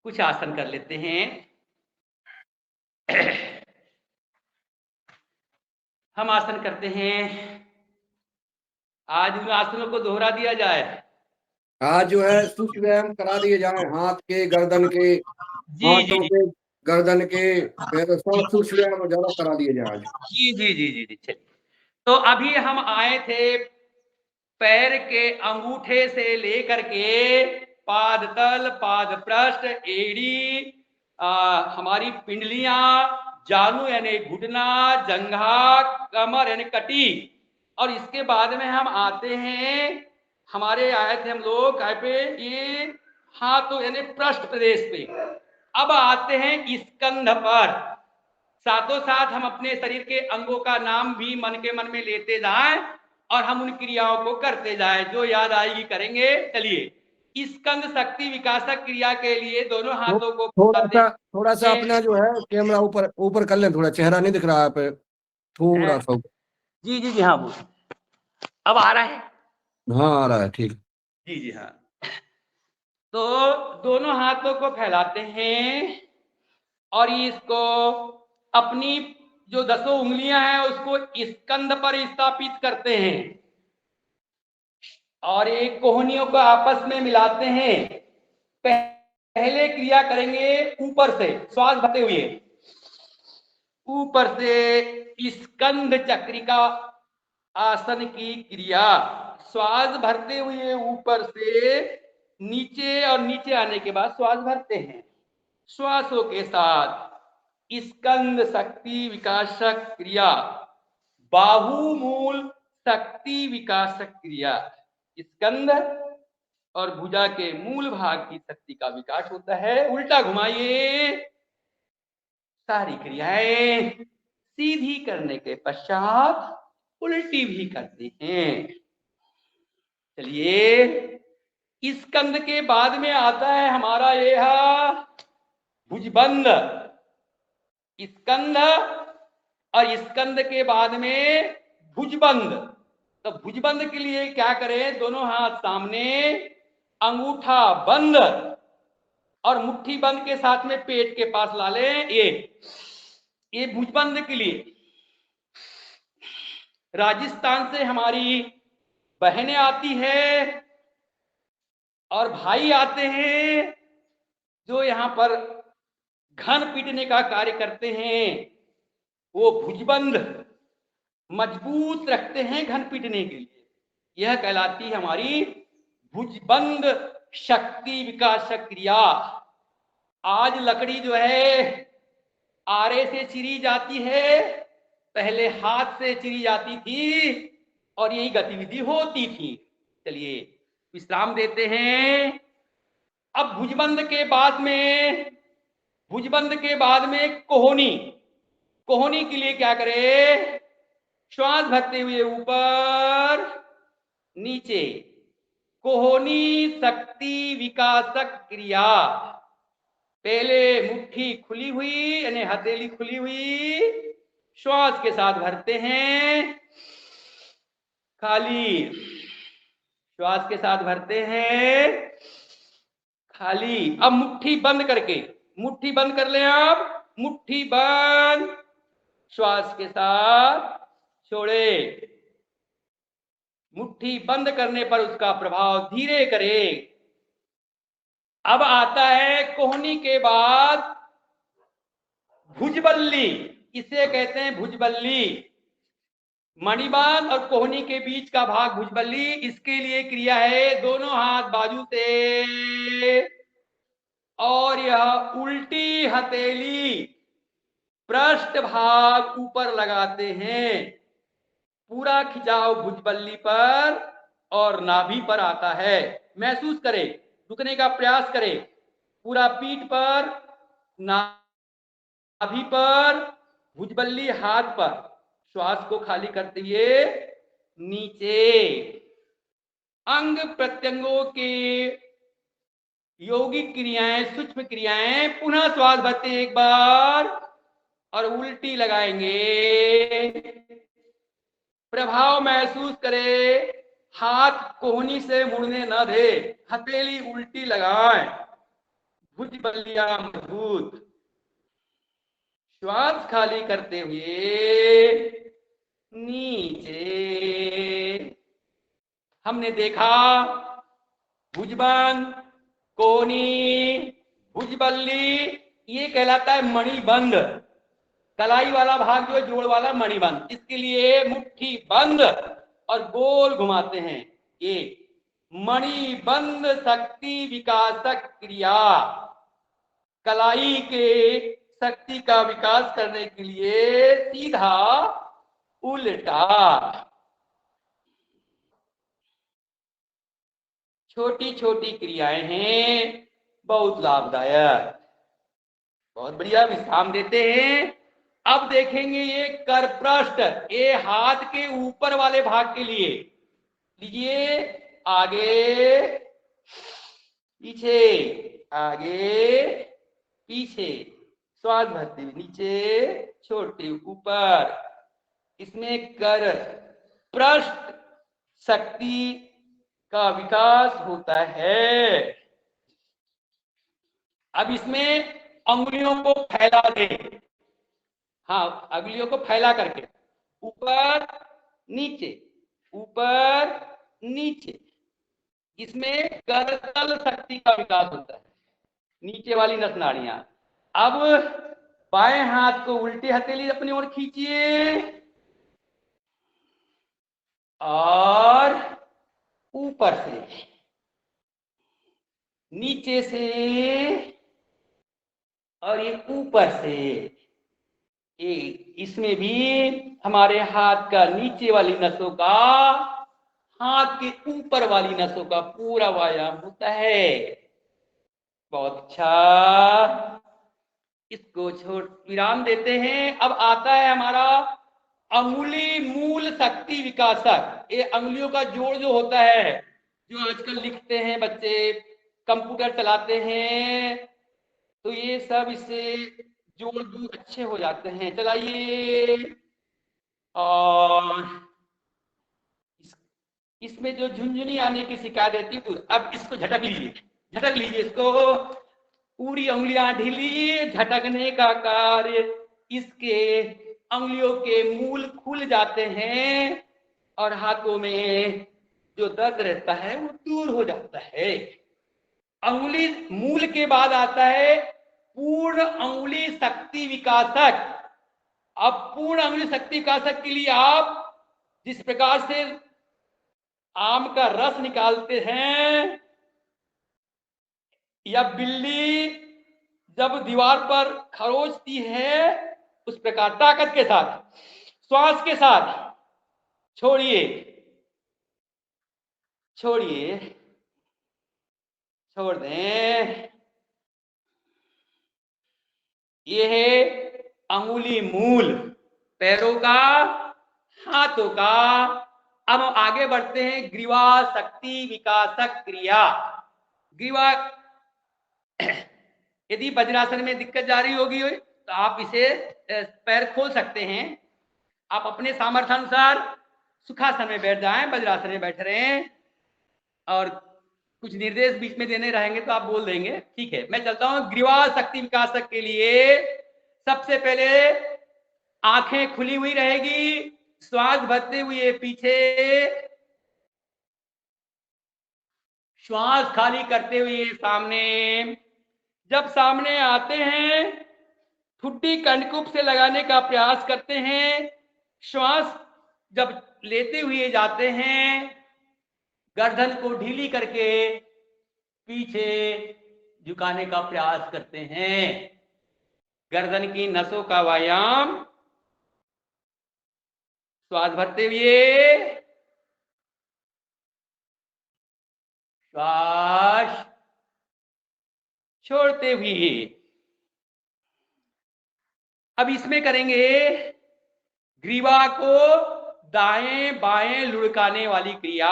कुछ आसन कर लेते हैं। हम आसन करते हैं। आज उन आसनों को दोहरा दिया जाए। आज जो है सूक्ष्म व्यायाम करा दिए जाए, हाथ के, गर्दन के, जी जी हाथों जी के, गर्दन के, सब सूक्ष्म व्यायाम ज्यादा करा दिए जाए आज। जी जी जी जी जी। चलिए, तो अभी हम आए थे पैर के अंगूठे से लेकर के पाद तल, पाद पृष्ठ, एड़ी, हमारी पिंडलियां, जानु यानी घुटना, जंघा, कमर यानी कटी, और इसके बाद में हम आते हैं, हमारे आए थे हम लोग काय पे, ये हाथ यानी पृष्ठ प्रदेश पे। अब आते हैं स्कंध पर। साथों साथ हम अपने शरीर के अंगों का नाम भी मन के मन में लेते जाएं और हम उन क्रियाओं को करते जाएं, जो याद आएगी करेंगे। चलिए, स्कंद शक्ति विकासक क्रिया के लिए दोनों हाथों को थोड़ा सा अपना जो है कैमरा ऊपर ऊपर कर लें, थोड़ा चेहरा नहीं दिख रहा है पे, थोड़ा सा। जी जी जी, हाँ वो अब आ रहा है। हाँ आ रहा है, ठीक। जी जी हाँ। तो दोनों हाथों को फैलाते हैं और इसको अपनी जो 10 उंगलियां हैं उसको स्कंद पर स्थापित करते हैं और एक कोहनियों को आपस में मिलाते हैं। पहले क्रिया करेंगे ऊपर से, श्वास भरते हुए ऊपर से स्कंद चक्रिका आसन की क्रिया। श्वास भरते हुए ऊपर से नीचे और नीचे आने के बाद श्वास भरते हैं। श्वासों के साथ स्कंद शक्ति विकासक क्रिया, बाहु मूल शक्ति विकासक क्रिया। स्कंद और भुजा के मूल भाग की शक्ति का विकास होता है। उल्टा घुमाइए, सारी क्रियाएं सीधी करने के पश्चात उल्टी भी करते हैं। चलिए, स्कंद के बाद में आता है हमारा यह भुजबंद। स्कंद और स्कंद के बाद में भुजबंद। तो भुजबंद के लिए क्या करें, दोनों हाथ सामने, अंगूठा बंद और मुट्ठी बंद के साथ में पेट के पास ला लें। ये भुजबंद के लिए। राजस्थान से हमारी बहनें आती है और भाई आते हैं जो यहाँ पर घन पीटने का कार्य करते हैं। वो भुजबंद मजबूत रखते हैं घन पीटने के लिए। यह कहलाती है हमारी भुजबंद शक्ति विकासक क्रिया। आज लकड़ी जो है आरे से चिरी जाती है, पहले हाथ से चिरी जाती थी और यही गतिविधि होती थी। चलिए, विश्राम देते हैं। अब भुजबंद के बाद में कोहनी। कोहनी के लिए क्या करें, श्वास भरते हुए ऊपर नीचे, कोहनी शक्ति विकासक क्रिया। पहले मुट्ठी खुली हुई यानी हथेली खुली हुई, श्वास के साथ भरते हैं, खाली, श्वास के साथ भरते हैं, खाली। अब मुट्ठी बंद करके, मुट्ठी बंद कर लें आप, मुट्ठी बंद, श्वास के साथ छोड़े। मुट्ठी बंद करने पर उसका प्रभाव धीरे करें। अब आता है कोहनी के बाद भुजबल्ली। इसे कहते हैं भुजबल्ली। मणिबान और कोहनी के बीच का भाग भुजबल्ली। इसके लिए क्रिया है दोनों हाथ बाजू से और यह उल्टी हथेली पृष्ठ भाग ऊपर लगाते हैं। पूरा खिंचाव भुजबल्ली पर और नाभि पर आता है। महसूस करें, रुकने का प्रयास करें। पूरा पीठ पर, नाभि पर, भुजबल्ली हाथ पर। श्वास को खाली करते हुए नीचे। अंग प्रत्यंगों के यौगिक क्रियाएं, सूक्ष्म क्रियाएं। पुनः श्वास भरते एक बार और उल्टी लगाएंगे। प्रभाव महसूस करें, हाथ कोहनी से मुड़ने न दे, हथेली उल्टी लगाएं, भुजबल्लियां मजबूत। श्वास खाली करते हुए नीचे। हमने देखा भुजबंद, कोहनी, भुजबल्ली, ये कहलाता है मणिबंध। कलाई वाला भाग जो है, जोड़ वाला मणिबंध। इसके लिए मुट्ठी बंद और गोल घुमाते हैं। ये मणिबंध शक्ति विकासक क्रिया। कलाई के शक्ति का विकास करने के लिए सीधा उल्टा। छोटी छोटी क्रियाएं हैं, बहुत लाभदायक। बहुत बढ़िया, विश्राम देते हैं। अब देखेंगे ये कर पृष्ठ, ये हाथ के ऊपर वाले भाग के लिए। लीजिए, आगे पीछे, आगे पीछे, श्वास भरते हुए नीचे, छोड़ते हुए ऊपर। इसमें कर पृष्ठ शक्ति का विकास होता है। अब इसमें अंगुलियों को फैला दे, हाँ, अंगुलियों को फैला करके ऊपर नीचे, ऊपर नीचे। इसमें करतल शक्ति का विकास होता है, नीचे वाली नस नाड़ियां। अब बाएं हाथ को उल्टी हथेली अपनी ओर खींचिए और ऊपर से, नीचे से और ये ऊपर से। इसमें भी हमारे हाथ का नीचे वाली नसों का, हाथ के ऊपर वाली नसों का पूरा व्यायाम होता है। बहुत अच्छा, इसको छोड़ विराम देते हैं। अब आता है हमारा अंगुली मूल शक्ति विकासक। ये अंगुलियों का जोड़ जो होता है, जो आजकल लिखते हैं बच्चे, कंप्यूटर चलाते हैं, तो ये सब इससे जोड़ भी अच्छे हो जाते हैं। चलाइए, और इसमें जो झुंझुनी आने की शिकायत रहती है, अब इसको झटक लीजिए, झटक लीजिए इसको, पूरी उंगलियां ढीली, झटकने का कार्य, इसके अंगुलियों के मूल खुल जाते हैं और हाथों में जो दर्द रहता है वो दूर हो जाता है। अंगुली मूल के बाद आता है पूर्ण अंगुली शक्ति विकासक। अब पूर्ण अंगुली शक्ति विकासक के लिए आप जिस प्रकार से आम का रस निकालते हैं, या बिल्ली जब दीवार पर खरोचती है, उस प्रकार ताकत के साथ, श्वास के साथ छोड़िए, छोड़िए, छोड़ दें। ये है अंगुली मूल, पैरों का, हाथों का। अब हम आगे बढ़ते हैं ग्रीवा शक्ति विकासक क्रिया। ग्रीवा, यदि वज्रासन में दिक्कत जा रही होगी तो आप इसे पैर खोल सकते हैं। आप अपने सामर्थ्य अनुसार सुखासन में बैठ जाएं, वज्रासन में बैठ रहे हैं, और कुछ निर्देश बीच में देने रहेंगे तो आप बोल देंगे, ठीक है। मैं चलता हूं ग्रीवा शक्ति विकासक के लिए। सबसे पहले आंखें खुली हुई रहेगी, श्वास भरते हुए पीछे, श्वास खाली करते हुए सामने। जब सामने आते हैं, ठुड्डी कंडकूप से लगाने का प्रयास करते हैं। श्वास जब लेते हुए जाते हैं, गर्दन को ढीली करके पीछे झुकाने का प्रयास करते हैं। गर्दन की नसों का व्यायाम, श्वास भरते हुए, श्वास छोड़ते हुए। अब इसमें करेंगे ग्रीवा को दाएं बाएं लुढ़काने वाली क्रिया।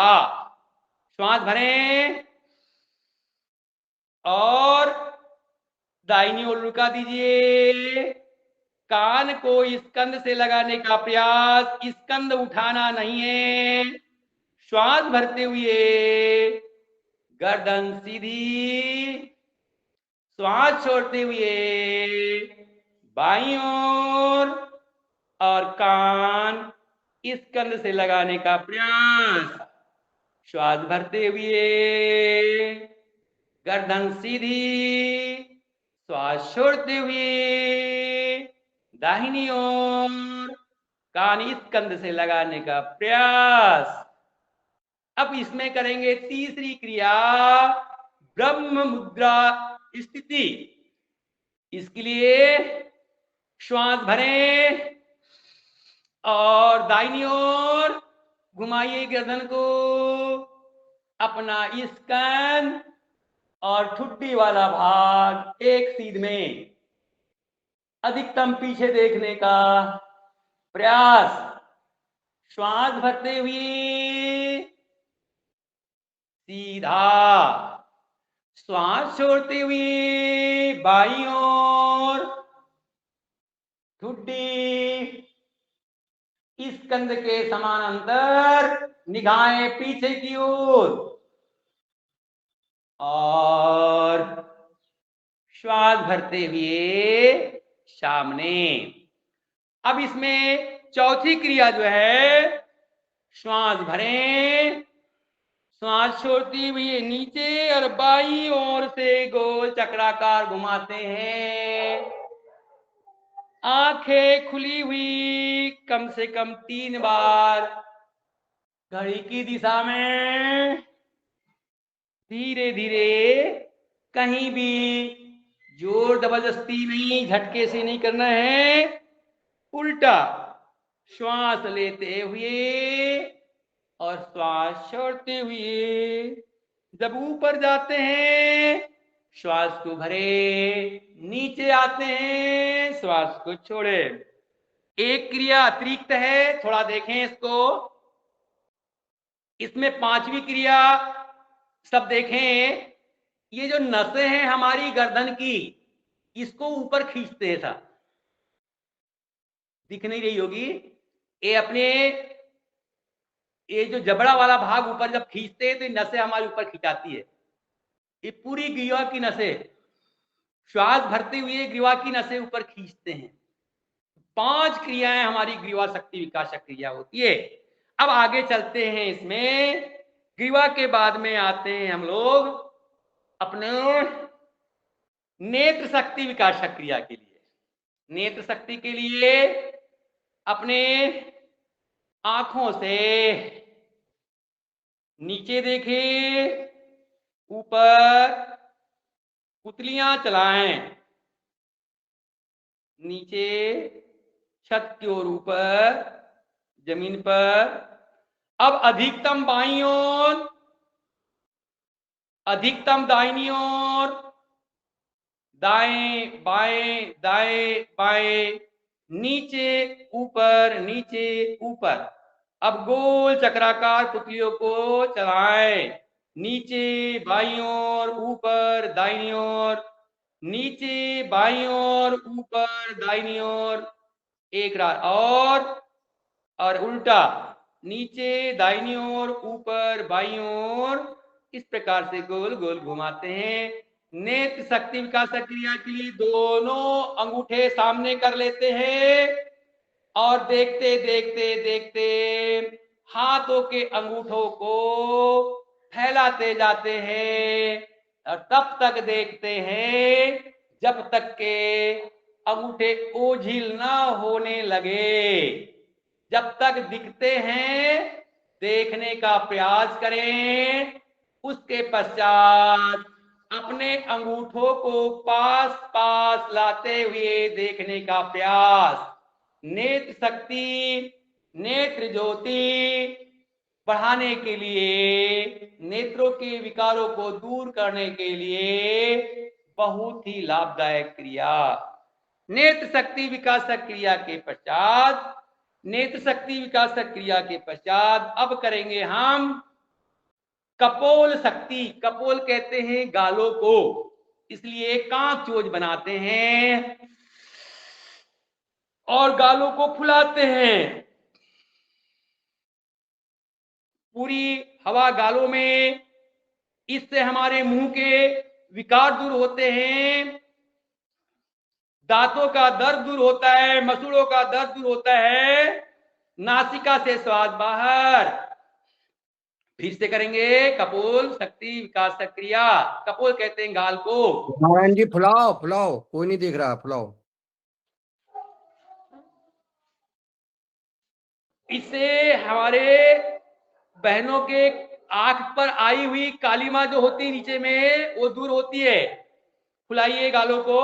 श्वास भरें और दाहिनी ओर लुढ़का दीजिए। कान को स्कंद से लगाने का प्रयास, स्कंद उठाना नहीं है। श्वास भरते हुए गर्दन सीधी, श्वास छोड़ते हुए बाईं ओर, और कान स्कंद से लगाने का प्रयास। श्वास भरते हुए गर्दन सीधी, श्वास छोड़ते हुए दाहिनी ओर, कान स्कंद से लगाने का प्रयास। अब इसमें करेंगे तीसरी क्रिया, ब्रह्म मुद्रा स्थिति। इसके लिए श्वास भरें और दाहिनी ओर घुमाइए गर्दन को, अपना स्कन और ठुड्डी वाला भाग एक सीध में अधिकतम पीछे देखने का प्रयास। श्वास भरते हुए सीधा, श्वास छोड़ते हुए बाईं ओर, ठुड्डी स्कंद के समानांतर, निगाहें पीछे की ओर, और श्वास भरते हुए सामने। अब इसमें चौथी क्रिया जो है, श्वास भरें, श्वास छोड़ती हुई नीचे और बाईं ओर से गोल चक्राकार घुमाते हैं। आंखें खुली हुई कम से कम 3 बार, घड़ी की दिशा में धीरे धीरे, कहीं भी जोर जबरदस्ती नहीं, झटके से नहीं करना है। उल्टा श्वास लेते हुए और श्वास छोड़ते हुए। जब ऊपर जाते हैं श्वास को भरे, नीचे आते हैं श्वास को छोड़े। एक क्रिया अतिरिक्त है, थोड़ा देखें इसको। इसमें 5वीं क्रिया सब देखें। ये जो नसें हैं हमारी गर्दन की, इसको ऊपर खींचते हैं साहब, दिख नहीं रही होगी ये अपने, ये जो जबड़ा वाला भाग ऊपर जब खींचते हैं तो ये नसें हमारे ऊपर खिंचाती है। ये पूरी ग्रीवा की नसें, श्वास भरते हुए ग्रीवा की नसें ऊपर खींचते हैं। 5 क्रियाएं हमारी ग्रीवा शक्ति विकासक क्रिया होती है। अब आगे चलते हैं। इसमें ग्रीवा के बाद में आते हैं हम लोग अपने नेत्र शक्ति विकासक क्रिया के लिए। नेत्र शक्ति के लिए अपने आंखों से नीचे देखें, ऊपर पुतलियां चलाएं, नीचे, छत की ओर, ऊपर जमीन पर। अब अधिकतम बाईं ओर, अधिकतम दाहिनी ओर, दाएं बाएं दाएं बाएं, नीचे ऊपर नीचे ऊपर। अब गोल चक्राकार पुतलियों को चलाएं, नीचे बाईं ओर, ऊपर दाहिनी ओर, नीचे बाईं ओर, ऊपर दाहिनी ओर। एक रात और उल्टा, नीचे दाहिनी ओर, ऊपर बाईं ओर। इस प्रकार से गोल गोल घुमाते हैं। नेत्र शक्ति विकास क्रिया के लिए दोनों अंगूठे सामने कर लेते हैं और देखते देखते देखते हाथों के अंगूठों को फैलाते जाते हैं और तब तक देखते हैं जब तक के अंगूठे ओझिल ना होने लगे। जब तक दिखते हैं देखने का प्रयास करें। उसके पश्चात अपने अंगूठों को पास पास लाते हुए देखने का प्रयास। नेत्र शक्ति, नेत्र ज्योति बढ़ाने के लिए, नेत्रों के विकारों को दूर करने के लिए बहुत ही लाभदायक क्रिया। नेत्र शक्ति विकासक क्रिया के पश्चात, नेत्र शक्ति विकासक क्रिया के पश्चात अब करेंगे हम कपोल शक्ति। कपोल कहते हैं गालों को, इसलिए कांच चोच बनाते हैं और गालों को फुलाते हैं। पूरी हवा गालों में, इससे हमारे मुंह के विकार दूर होते हैं, दांतों का दर्द दूर होता है, मसूड़ों का दर्द दूर होता है, नासिका से स्वाद बाहर। फिर से करेंगे कपोल शक्ति विकास क्रिया। कपोल कहते हैं गाल को। नारायण जी फुलाओ फुलाओ, कोई नहीं देख रहा, फुलाओ। इससे हमारे बहनों के आंख पर आई हुई काली मां जो होती है नीचे में, वो दूर होती है। फुलाइए गालों को।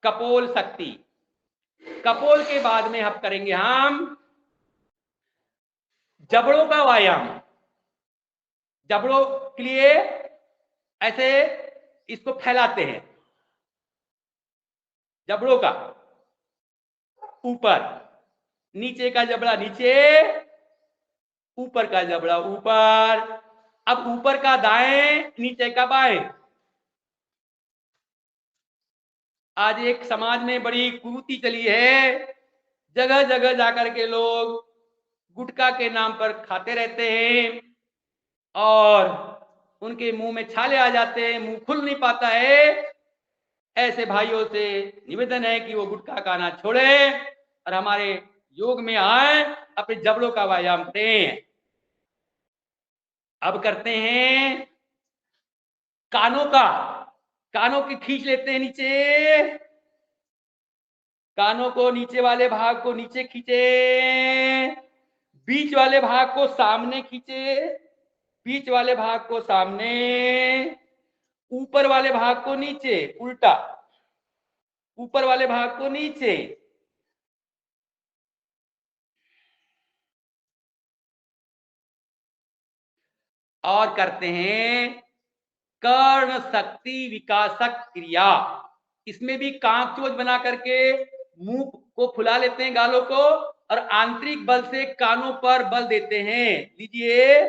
कपोल शक्ति। कपोल के बाद में हम करेंगे हम जबड़ों का व्यायाम। जबड़ों के लिए ऐसे इसको फैलाते हैं, जबड़ों का ऊपर, नीचे का जबड़ा नीचे, ऊपर का जबड़ा ऊपर। अब ऊपर का दाएं, नीचे का बाएं। आज एक समाज में बड़ी कुरीति चली है, जगह जगह जाकर के लोग गुटखा के नाम पर खाते रहते हैं और उनके मुंह में छाले आ जाते हैं, मुंह खुल नहीं पाता है। ऐसे भाइयों से निवेदन है कि वो गुटखा खाना छोड़े और हमारे योग में आए, अपने जबड़ों का व्यायाम करें। अब करते हैं कानों का। कानों की खींच लेते हैं नीचे, कानों को, नीचे वाले भाग को नीचे खींचे, बीच वाले भाग को सामने खींचे, बीच वाले भाग को सामने, ऊपर वाले भाग को नीचे, उल्टा, ऊपर वाले भाग को नीचे। और करते हैं कर्ण शक्ति विकासक क्रिया। इसमें भी कांच चोच बना करके मुंह को फुला लेते हैं, गालों को, और आंतरिक बल से कानों पर बल देते हैं। लीजिए,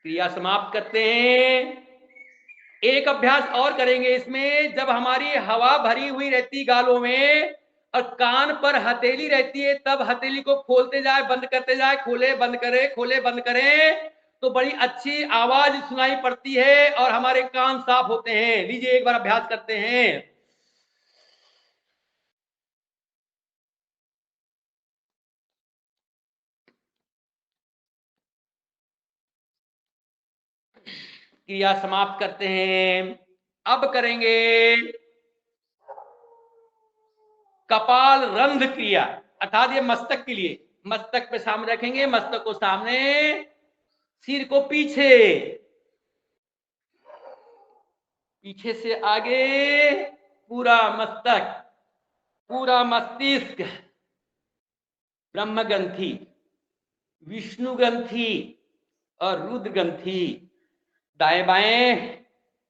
क्रिया समाप्त करते हैं। एक अभ्यास और करेंगे इसमें। जब हमारी हवा भरी हुई रहती गालों में और कान पर हथेली रहती है, तब हथेली को खोलते जाए, बंद करते जाए, खोले बंद करे, खोले बंद करें, तो बड़ी अच्छी आवाज सुनाई पड़ती है और हमारे कान साफ होते हैं। लीजिए एक बार अभ्यास करते हैं। क्रिया समाप्त करते हैं। अब करेंगे कपाल रंध्र क्रिया, अर्थात ये मस्तक के लिए। मस्तक पे सामने रखेंगे, मस्तक को सामने, सिर को पीछे, पीछे से आगे, पूरा मस्तक, पूरा मस्तिष्क, ब्रह्म ग्रंथि, विष्णु ग्रंथि और रुद्र ग्रंथि, दाएं बाएं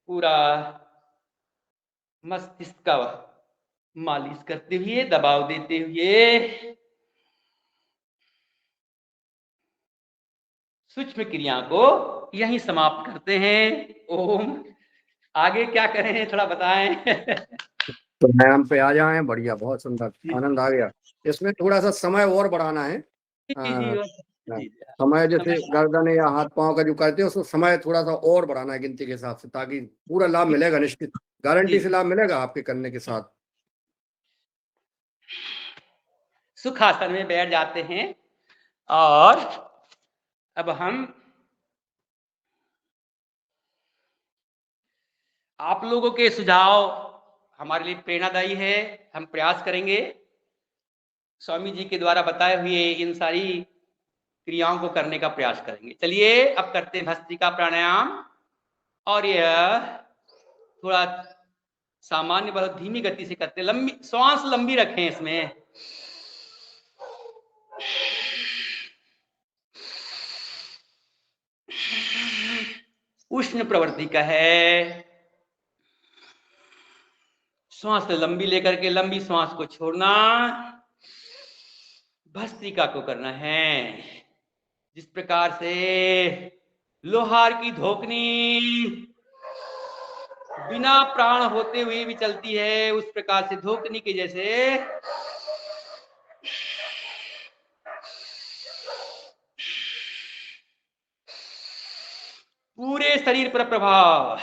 पूरा मस्तिष्क का मालिश करते हुए, दबाव देते हुए सूक्ष्म क्रिया को यहीं समाप्त करते हैं। ओम। आगे क्या करें, थोड़ा बताएं। प्राणायाम पे आ जाए, बढ़िया, बहुत सुंदर, आनंद आ गया। इसमें थोड़ा सा समय और बढ़ाना है। जी जी जी। समय जैसे गर्दन या हाथ पांव का जो करते हैं, उसको समय थोड़ा सा और बढ़ाना है गिनती के हिसाब से, ताकि पूरा लाभ मिलेगा, निश्चित गारंटी से लाभ मिलेगा आपके करने के साथ। सुखासन में बैठ जाते हैं और अब हम आप लोगों के सुझाव हमारे लिए प्रेरणादायी है। हम प्रयास करेंगे स्वामी जी के द्वारा बताए हुए इन सारी क्रियाओं को करने का प्रयास करेंगे। चलिए अब करते हैं भस्त्रिका प्राणायाम। और यह थोड़ा सामान्य बहुत धीमी गति से करते हैं, लंबी श्वास लंबी रखें इसमें। उष्ण प्रवृत्ति का है, श्वास लंबी लेकर के लंबी श्वास को छोड़ना, भस्त्रिका को करना है। जिस प्रकार से लोहार की धोकनी बिना प्राण होते हुए भी चलती है, उस प्रकार से धोकनी के जैसे पूरे शरीर पर प्रभाव,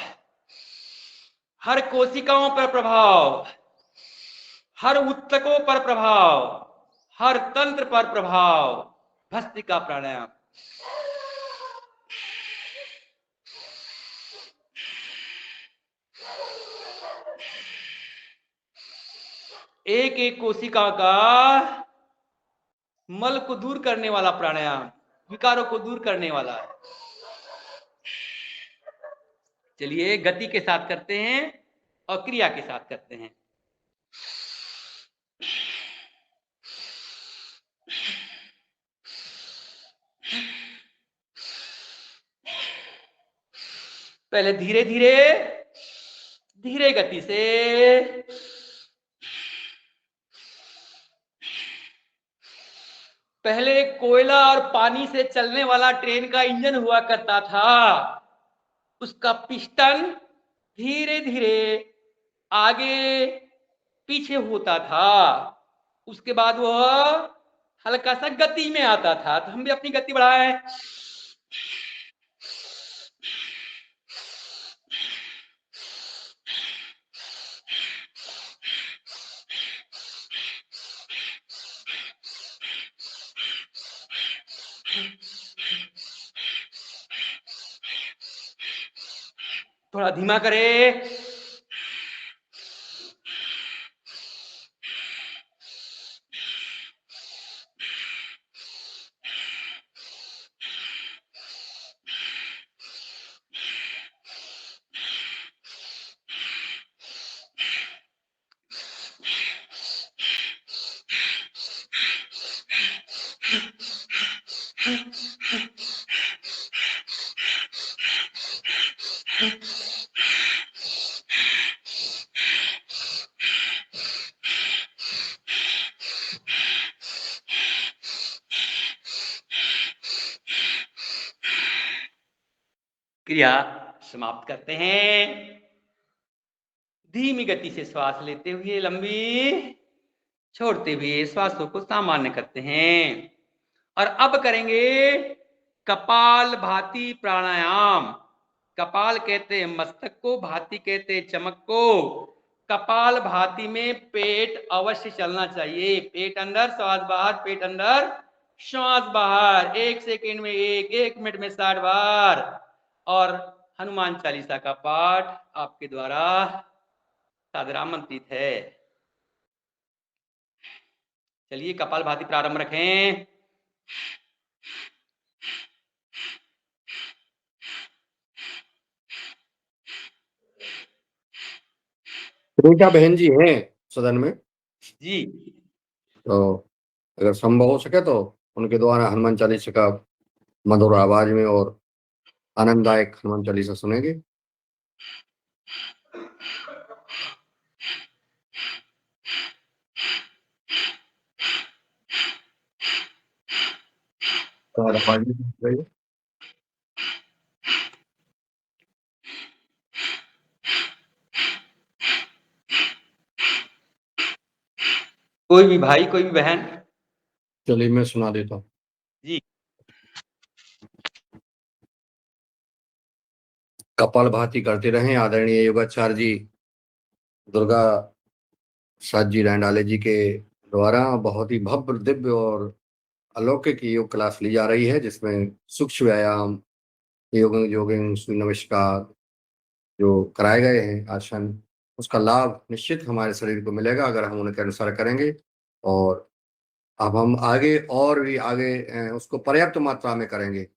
हर कोशिकाओं पर प्रभाव, हर ऊतकों पर प्रभाव, हर तंत्र पर प्रभाव। भस्त्रिका प्राणायाम। एक एक कोशिका का मल को दूर करने वाला प्राणायाम, विकारों को दूर करने वाला है। चलिए गति के साथ करते हैं और क्रिया के साथ करते हैं। पहले धीरे धीरे, धीरे गति से, पहले कोयला और पानी से चलने वाला ट्रेन का इंजन हुआ करता था, उसका पिस्टन धीरे धीरे आगे पीछे होता था, उसके बाद वह हल्का सा गति में आता था। तो हम भी अपनी गति बढ़ाएं। थोड़ा धीमा करें। क्रिया समाप्त करते हैं। धीमी गति से श्वास लेते हुए लंबी, छोड़ते हुए श्वासों को सामान्य करते हैं। और अब करेंगे कपाल भाती प्राणायाम। कपाल कहते हैं मस्तक को, भाती कहते हैं चमक को। कपाल भाती में पेट अवश्य चलना चाहिए। पेट अंदर, श्वास बाहर, पेट अंदर, श्वास बाहर। 1 सेकेंड में 1 मिनट में 60 बार। और हनुमान चालीसा का पाठ आपके द्वारा सादर आमंत्रित है। चलिए कपाल भाती प्रारंभ रखें। सुनीता बहन जी हैं सदन में जी, तो अगर संभव हो सके तो उनके द्वारा हनुमान चालीसा का मधुर आवाज में और आनंददायक हनुमान चालीसा सुनेंगे। तो आवाज भी सुन रही है। कोई भी भाई, कोई भी बहन। चलिए मैं सुना देता हूँ। जी, कपाल भाती करते रहें आदरणीय योगाचार्य जी दुर्गा साथ जी रैंडाले जी के द्वारा बहुत ही भव्य, दिव्य और अलौकिक योग क्लास ली जा रही है, जिसमें सूक्ष्म व्यायाम, योगिंग जोगिंग, सूर्य नमस्कार जो कराए गए हैं आसन, उसका लाभ निश्चित हमारे शरीर को मिलेगा अगर हम उनके अनुसार करेंगे। और अब हम आगे और भी आगे उसको पर्याप्त मात्रा में करेंगे।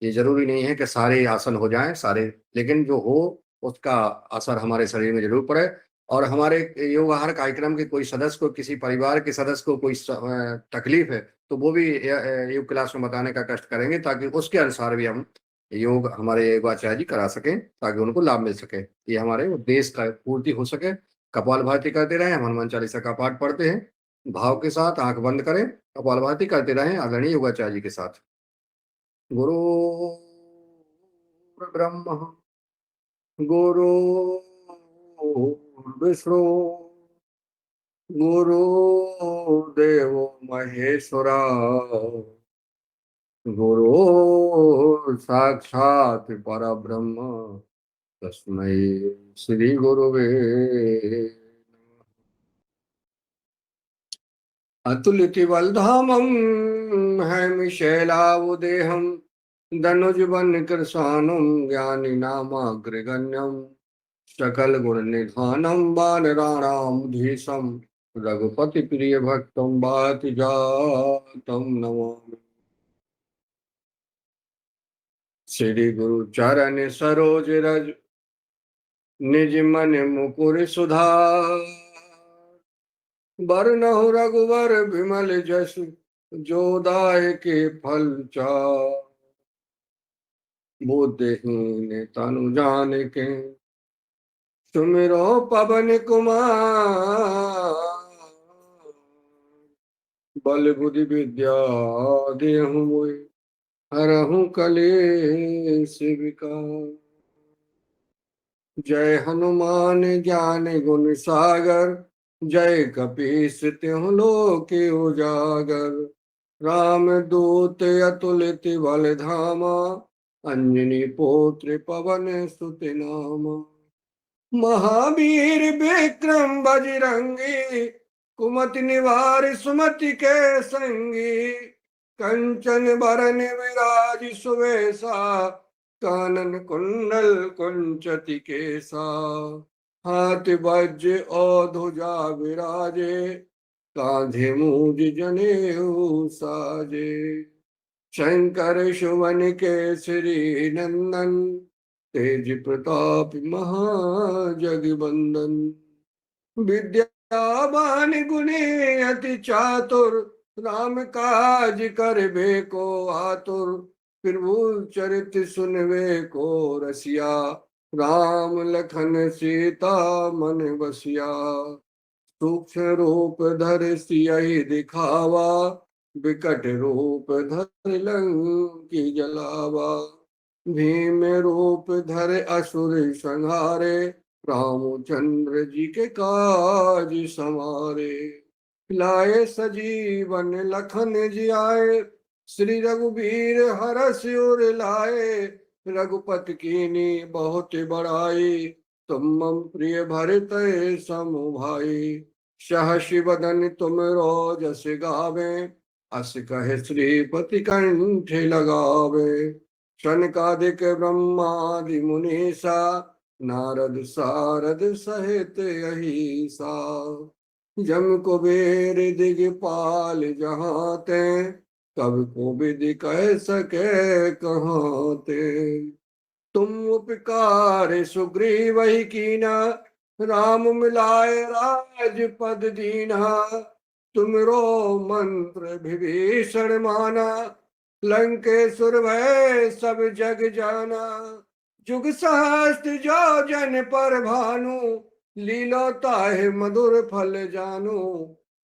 ये जरूरी नहीं है कि सारे आसन हो जाएं सारे, लेकिन जो हो उसका असर हमारे शरीर में जरूर पड़े। और हमारे योग आहार कार्यक्रम के कोई सदस्य को, किसी परिवार के सदस्य को कोई तकलीफ है तो वो भी योग क्लास में बताने का कष्ट करेंगे, ताकि उसके अनुसार भी हम योग हमारे योगाचार्य जी करा सकें, ताकि उनको लाभ मिल सके, ये हमारे उद्देश्य का पूर्ति हो सके। कपाल भाती करते रहें, हम हनुमान चालीसा का पाठ पढ़ते हैं भाव के साथ, आंख बंद करें, कपाल भाती करते रहें आदरणीय योगाचार्य जी के साथ। गुरु ब्रह्म गुरु विष्णु गुरु देव महेश्वरा गुरु साक्षात परब्रह्म तस्मै श्री गुरुवे अतुलित बलधामं हैमिशैलावदेहं धनुज बन कृशानं ज्ञानी नामाग्रगण्यं सकल गुण निधानं वानराणां धीशं रघुपति प्रिय भक्तम बाति जातम नमामि। श्री गुरु चरण सरोज रज निज मन मुकुर सुधार। बरनहु रघुवर विमल जसु जो दायके फल चार। बुद्धिहीन तनु जानिके सुमिरो पवन कुमार। बल बुद्धि विद्या देहु मोहि हरहु कलेश विकार। जय हनुमान ज्ञान गुण सागर जय कपीस तिहुँ लोक उजागर। राम दूत अतुलित बल धामा अंजनी पुत्र पवन सुत नामा। महावीर विक्रम बजरंगी कुमति निवार सुमति के संगी। कंचन बरन विराज सुवेशा कानन कुंडल कुंचति केसा। हाथ वज्र और ध्वजा विराजे कांधे मूज जनेऊ साजे। शंकर सुवन केसरी नंदन तेज प्रताप महाजगवंदन। विद्यावान गुणी अति चातुर राम काज करबे को आतुर। प्रभु चरित सुनबे को रसिया राम लखन सीता मन बसिया। सूक्ष्म रूप धर सियहि दिखावा विकट रूप धर लंकी जलावा। भीम रूप धर असुर संहारे रामचंद्र जी के काज समारे। लाए सजीवन लखन जियाए श्री रघुबीर हरष उर लाए। रघुपति कीनी बहुत बड़ाई तुम मम प्रिय भरत सम भाई। सहस बदन तुम रोजस गावे अस कहे श्रीपति कंठ लगावे। सनकादिक ब्रह्मादि मुनीसा नारद सारद सहित अहिसा। जम कुबेर दिगपाल जहाँ ते कब को विधि कह सके कहाँ ते। तुम उपकार सुग्रीव ही कीना राम मिलाए राजपद दीना। तुमरो मंत्र विभीषण माना लंकेश्वर भय सब जग जाना। जुग सहस्त्र जो जन पर भानु लीलो ताहि मधुर फल जानू।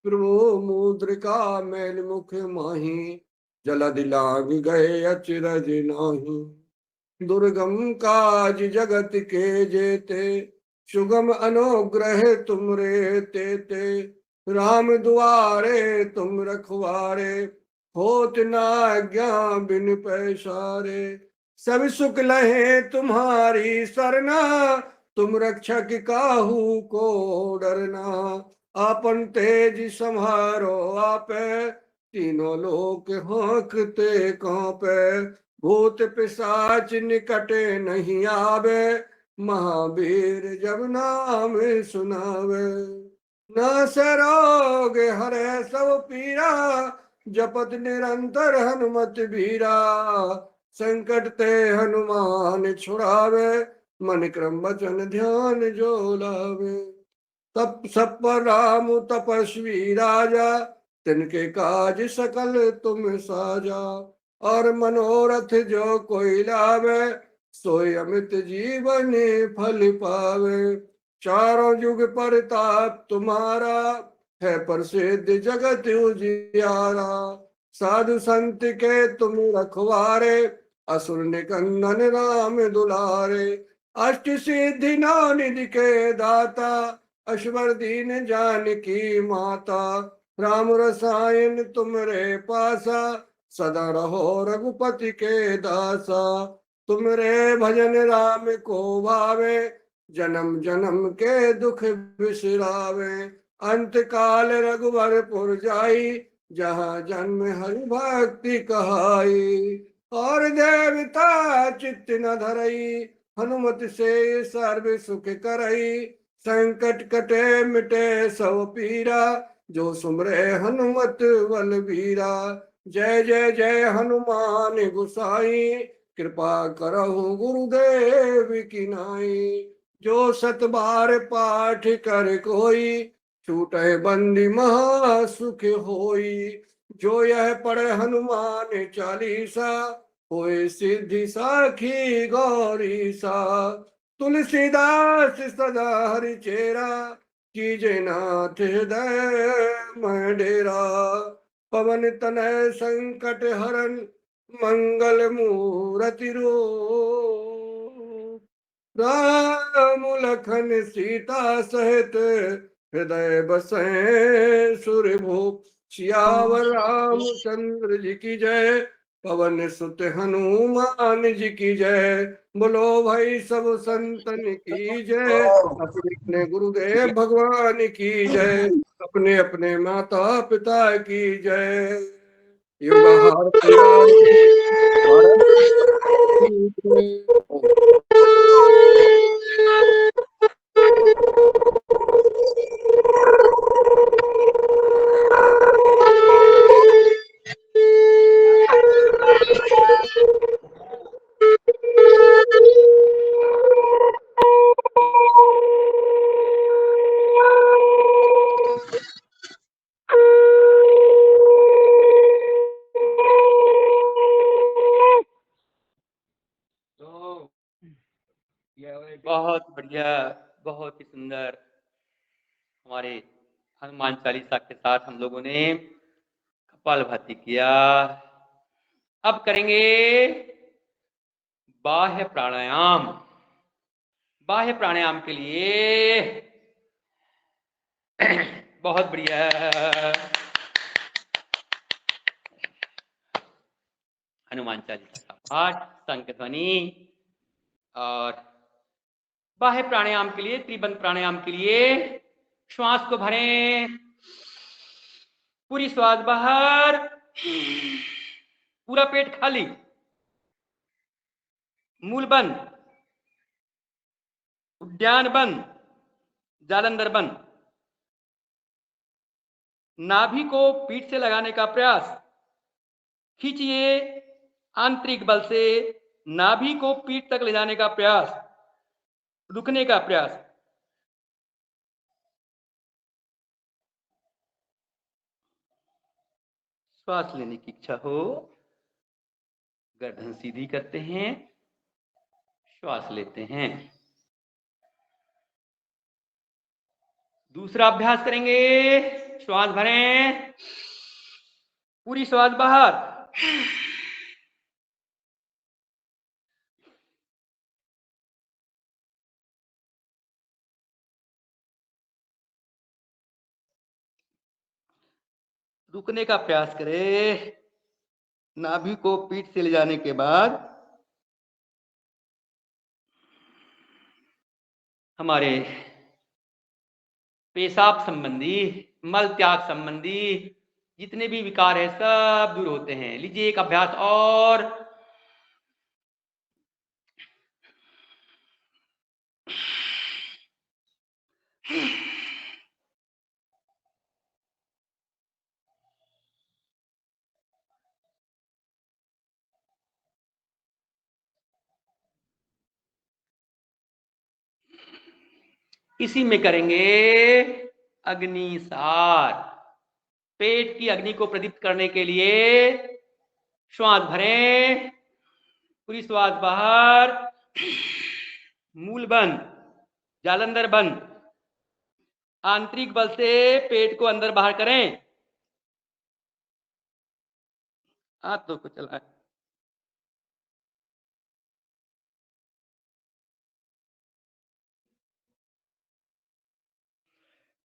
प्रभु मुद्रिका मैल मुख माही जलधि लाग गए अचरज नाही। दुर्गम काज जगत के जेते सुगम अनुग्रह तुमरे तेते। राम दुआरे तुम रखवारे होत न आज्ञा बिन पैसारे। सब सुख लहे तुम्हारी सरना तुम रक्षक काहू को डरना। आपन तेज संहारो आपे तीनों लोक हाँकते कांपे। भूत पिशाच निकटे नहीं आवे महावीर जब नाम सुनावे। नास रोग हरे सब पीरा जपत निरंतर हनुमत बीरा। संकट ते हनुमान छुड़ावे मन क्रम वचन ध्यान जो लावे। तप सब पर राम तपस्वी राजा तिनके काज सकल तुम साजा। और मनोरथ जो कोई लावे सोई अमित जीवन फल पावे। चारों युग परताप तुम्हारा है प्रसिद्ध जगत उजियारा। साधु संत के तुम रखवारे असुर निकंदन राम दुलारे। अष्ट सिद्धि नौ निधि के दाता अश्वर दीन जानकी माता। राम रसायन तुमरे पासा सदा रहो रघुपति के दासा। तुमरे भजन राम को भावे जन्म जन्म के दुख बिसरावे। अंत काल रघुवरपुर जाई जहाँ जन्म हरि भक्ति कहाई। और देवता चित्त न धरई हनुमत से सर्व सुख करई। संकट कटे मिटे सब पीरा, जो सुमरे हनुमत बलबीरा। जय जय जय हनुमान गुसाई, कृपा करहु गुरुदेव की नाई। जो सत बार पाठ कर कोई, छूटे बंदी महा सुख होई। जो यह पढ़े हनुमान चालीसा, होए सिद्धि साखी गौरी सा। तुलसीदास सदा हरि चेरा, कीजे नाथ हृदय मह डेरा। पवन तनय संकट हरन, मंगल मूरति रूप। राम लखन सीता सहित, हृदय बसें सुरभूप। सियावर रामचंद्र जी की जय, पवन सुत हनुमान जी की जय। बोलो भाई सब संतन की जय, अपने अपने गुरुदेव भगवान की जय, अपने अपने माता पिता की जय। युग हारती भारत की जय। बहुत बढ़िया, बहुत ही सुंदर। हमारे हनुमान चालीसा के साथ हम लोगों ने कपालभाति किया। अब करेंगे बाह्य प्राणायाम। बाह्य प्राणायाम के लिए बहुत बढ़िया हनुमान चालीसा का पाठ, शंख ध्वनि। और बाह्य प्राणायाम के लिए, त्रिबंध प्राणायाम के लिए श्वास को भरें, पूरी श्वास बाहर, पूरा पेट खाली, मूल बंद, उद्यान बंद, जालंधर बंद। नाभि को पीठ से लगाने का प्रयास, खींचिए आंतरिक बल से, नाभि को पीठ तक ले जाने का प्रयास, रुकने का प्रयास। श्वास लेने की इच्छा हो, गर्दन सीधी करते हैं, श्वास लेते हैं। दूसरा अभ्यास करेंगे, श्वास भरें, पूरी श्वास बाहर, रुकने का प्रयास करें। नाभि को पीठ से ले जाने के बाद हमारे पेशाब संबंधी, मल त्याग संबंधी जितने भी विकार है सब दूर होते हैं। लीजिए एक अभ्यास और। इसी में करेंगे अग्निसार। पेट की अग्नि को प्रदीप्त करने के लिए श्वास भरें, पूरी श्वास बाहर, मूल बंद, जालंधर बंद, आंतरिक बल से पेट को अंदर बाहर करें, हाथों को चलाएं।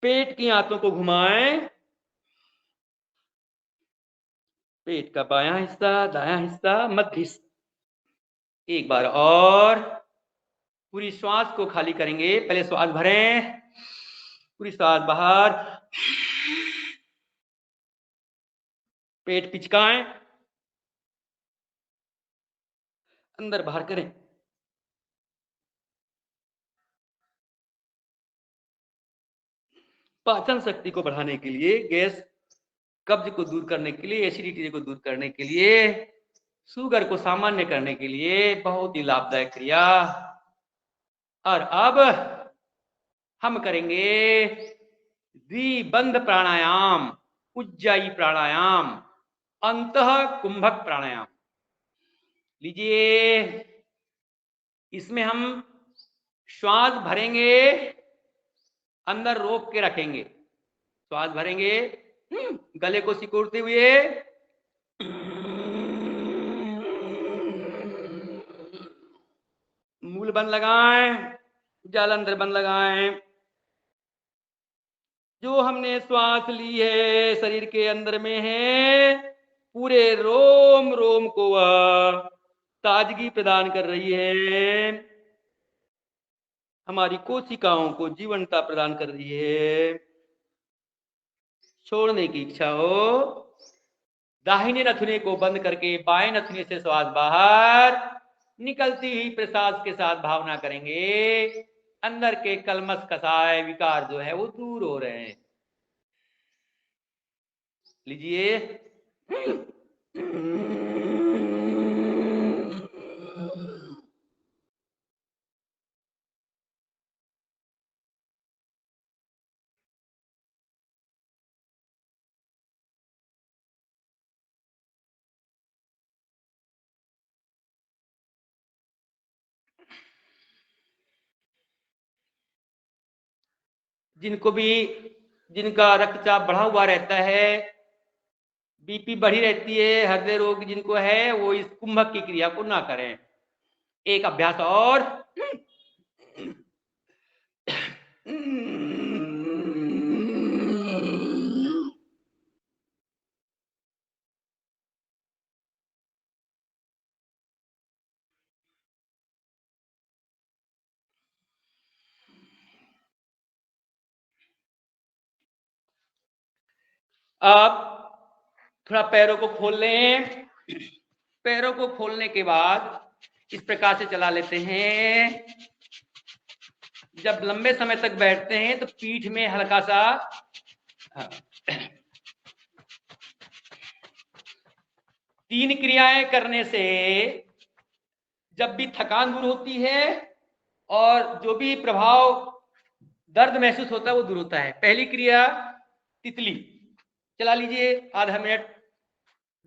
पेट की आंतों को घुमाएं, पेट का बायां हिस्सा, दायां हिस्सा, मध्य हिस्सा। एक बार और पूरी श्वास को खाली करेंगे। पहले श्वास भरें, पूरी श्वास बाहर, पेट पिचकाएं, अंदर बाहर करें। पाचन शक्ति को बढ़ाने के लिए, गैस कब्ज को दूर करने के लिए, एसिडिटी को दूर करने के लिए, शुगर को सामान्य करने के लिए बहुत ही लाभदायक क्रिया। और अब हम करेंगे द्विबंध प्राणायाम, उज्जाई प्राणायाम, अंतः कुंभक प्राणायाम। लीजिए, इसमें हम श्वास भरेंगे, अंदर रोक के रखेंगे, श्वास भरेंगे गले को सिकोड़ते हुए, मूल बंद लगाएं, जालंधर बंद लगाएं। जो हमने श्वास ली है शरीर के अंदर में है, पूरे रोम रोम को वह ताजगी प्रदान कर रही है, हमारी कोशिकाओं को जीवनता प्रदान कर रही है। छोड़ने की इच्छा हो, दाहिने नथुने को बंद करके बाएं नथुने से श्वास बाहर, निकलती हुई प्रश्वास के साथ भावना करेंगे अंदर के कलमश कसाय विकार जो है वो दूर हो रहे हैं। लीजिए, जिनका रक्तचाप बढ़ा हुआ रहता है, बीपी बढ़ी रहती है, हृदय रोग जिनको है, वो इस कुंभक की क्रिया को ना करें। एक अभ्यास और। अब थोड़ा पैरों को खोल लें। पैरों को खोलने के बाद इस प्रकार से चला लेते हैं। जब लंबे समय तक बैठते हैं तो पीठ में हल्का सा तीन क्रियाएं करने से जब भी थकान दूर होती है और जो भी प्रभाव दर्द महसूस होता है वो दूर होता है। पहली क्रिया तितली चला लीजिए, आधा मिनट।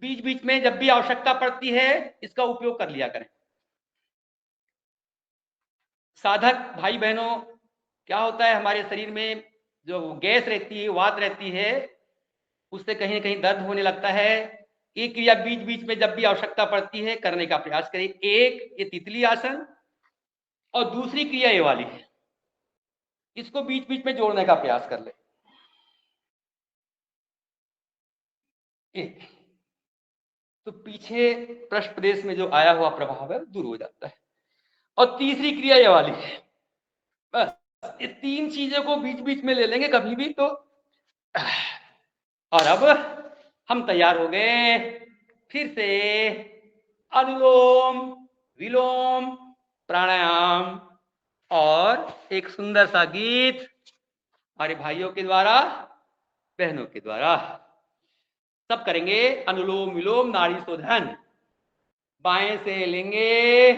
बीच बीच में जब भी आवश्यकता पड़ती है इसका उपयोग कर लिया करें। साधक भाई बहनों, क्या होता है हमारे शरीर में जो गैस रहती है, वात रहती है, उससे कहीं ना कहीं दर्द होने लगता है। ये क्रिया बीच बीच में जब भी आवश्यकता पड़ती है करने का प्रयास करें। एक ये तितली आसन और दूसरी क्रिया ये वाली है, इसको बीच बीच में जोड़ने का प्रयास कर ले। एक तो पीछे पृष्ठ प्रदेश में जो आया हुआ प्रभाव है दूर हो जाता है। और तीसरी क्रिया ये वाली है। बस ये तीन चीजों को बीच बीच में ले लेंगे कभी भी तो। और अब हम तैयार हो गए। फिर से अनुलोम विलोम प्राणायाम और एक सुंदर सा गीत हमारे भाइयों के द्वारा, बहनों के द्वारा। सब करेंगे अनुलोम विलोम नाड़ी शोधन। बाएं से लेंगे,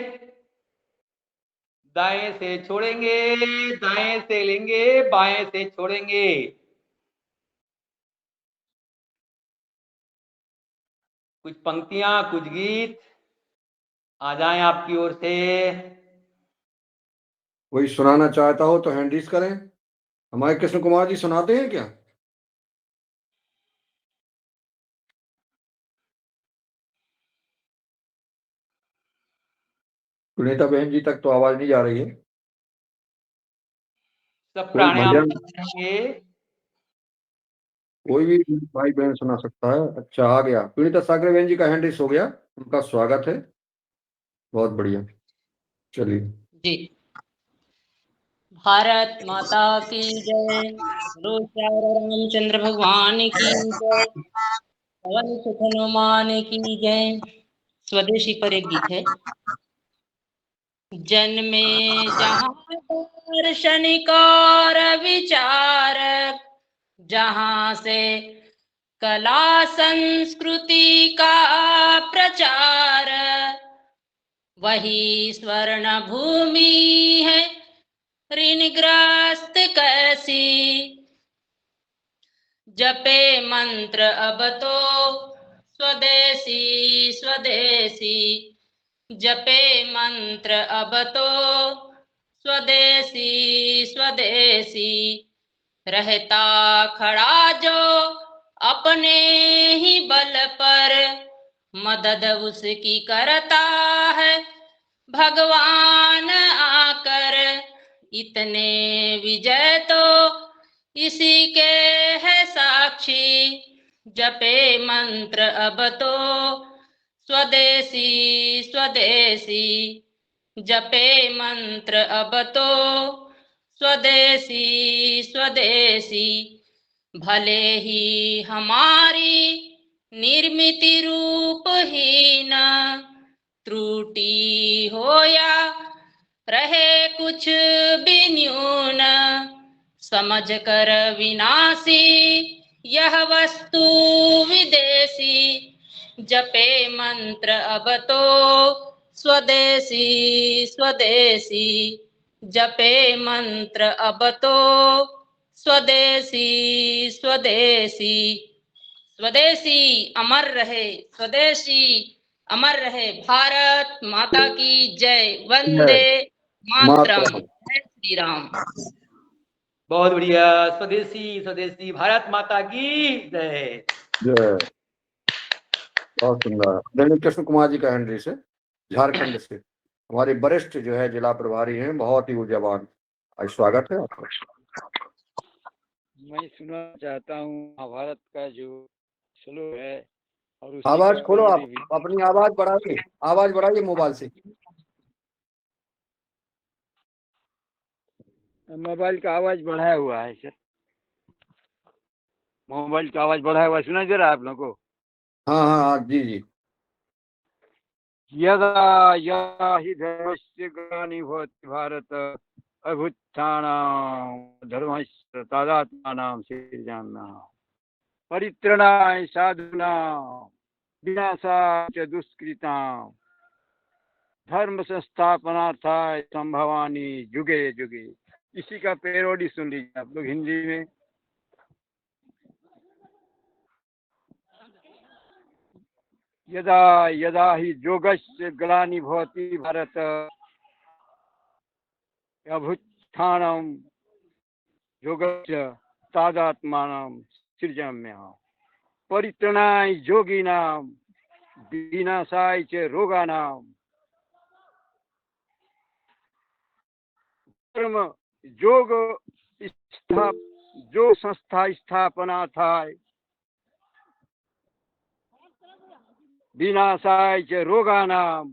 दाएं से छोड़ेंगे, दाएं से लेंगे, बाएं से छोड़ेंगे। कुछ पंक्तियां, कुछ गीत आ जाएं आपकी ओर से। कोई सुनाना चाहता हो तो हैंड रेज करें। हमारे कृष्ण कुमार जी सुनाते हैं क्या? सुनीता बहन जी तक तो आवाज नहीं जा रही है। सब कोई प्राणायाम भजन करेंगे। कोई भी भाई बहन सुना सकता है। अच्छा, आ गया। सुनीता सागरे बहन जी का हैंड रेज हो गया, उनका स्वागत है। बहुत बढ़िया, चलिए। जी, भारत माता की जय, बोलो श्याम रामचंद्र भगवान की जय, पवन सुत हनुमान की जय। स्वदेशी पर एक गीत है। जन्मे जहाँ दर्शन कार विचार, जहाँ से कला संस्कृति का प्रचार, वही स्वर्ण भूमि है ऋणग्रस्त कैसी। जपे मंत्र अब तो स्वदेशी स्वदेशी, जपे मंत्र अब तो स्वदेशी स्वदेशी। रहता खड़ा जो अपने ही बल पर, मदद उसकी करता है भगवान आकर। इतने विजय तो इसी के है साक्षी। जपे मंत्र अब तो स्वदेशी स्वदेशी, जपे मंत्र अब तो स्वदेशी स्वदेशी। भले ही हमारी निर्मित रूपहीन, त्रुटि हो या रहे कुछ भी न्यून, समझ कर विनाशी यह वस्तु विदेशी। जपे मंत्र अब तो स्वदेशी स्वदेशी, जपे मंत्र अब तो स्वदेशी स्वदेशी। स्वदेशी अमर रहे, स्वदेशी अमर रहे। भारत माता की जय। वंदे मातरम। मातरम। जय श्री राम। बहुत बढ़िया। स्वदेशी स्वदेशी, भारत माता की जय। जय। बहुत सुंदर। दैनिक कृष्ण कुमार जी का हैंडरी से, झारखंड से हमारे वरिष्ठ जो है जिला प्रभारी हैं, बहुत ही ऊर्जावान। आज स्वागत है आपका। मैं सुनना चाहता हूँ महाभारत का जो श्लोक है और उसी आवाज का खोलो, आप मेरी भी अपनी आवाज बढ़ाइए मोबाइल से। मोबाइल का आवाज बढ़ाया हुआ है सर, मोबाइल का आवाज बढ़ाया हुआ है, सुना दे रहा है आप लोगों को? हाँ, जी जी। यदा यदा हि धर्मस्य ग्लानि भवति भारत अभ्युत्थानं धर्मस्य तदात्मानं सृजाम्यहम्। परित्राणाय साधूनां विनाशाय च दुष्कृतां धर्म संस्थापनार्थाय संभवामि युगे युगे। इसी का पैरोडी सुन लीजिए आप लोग हिंदी में। यदा यदा हि योगस्य ग्लानि भवति भारत अभ्युत्थानं योगस्य तदात्मानं सृजाम्यहम्। परित्राणाय योगिनां विनाशाय च रोगाणां धर्म योग संस्था स्थापनार्थाय विनाशाय च रोगाणां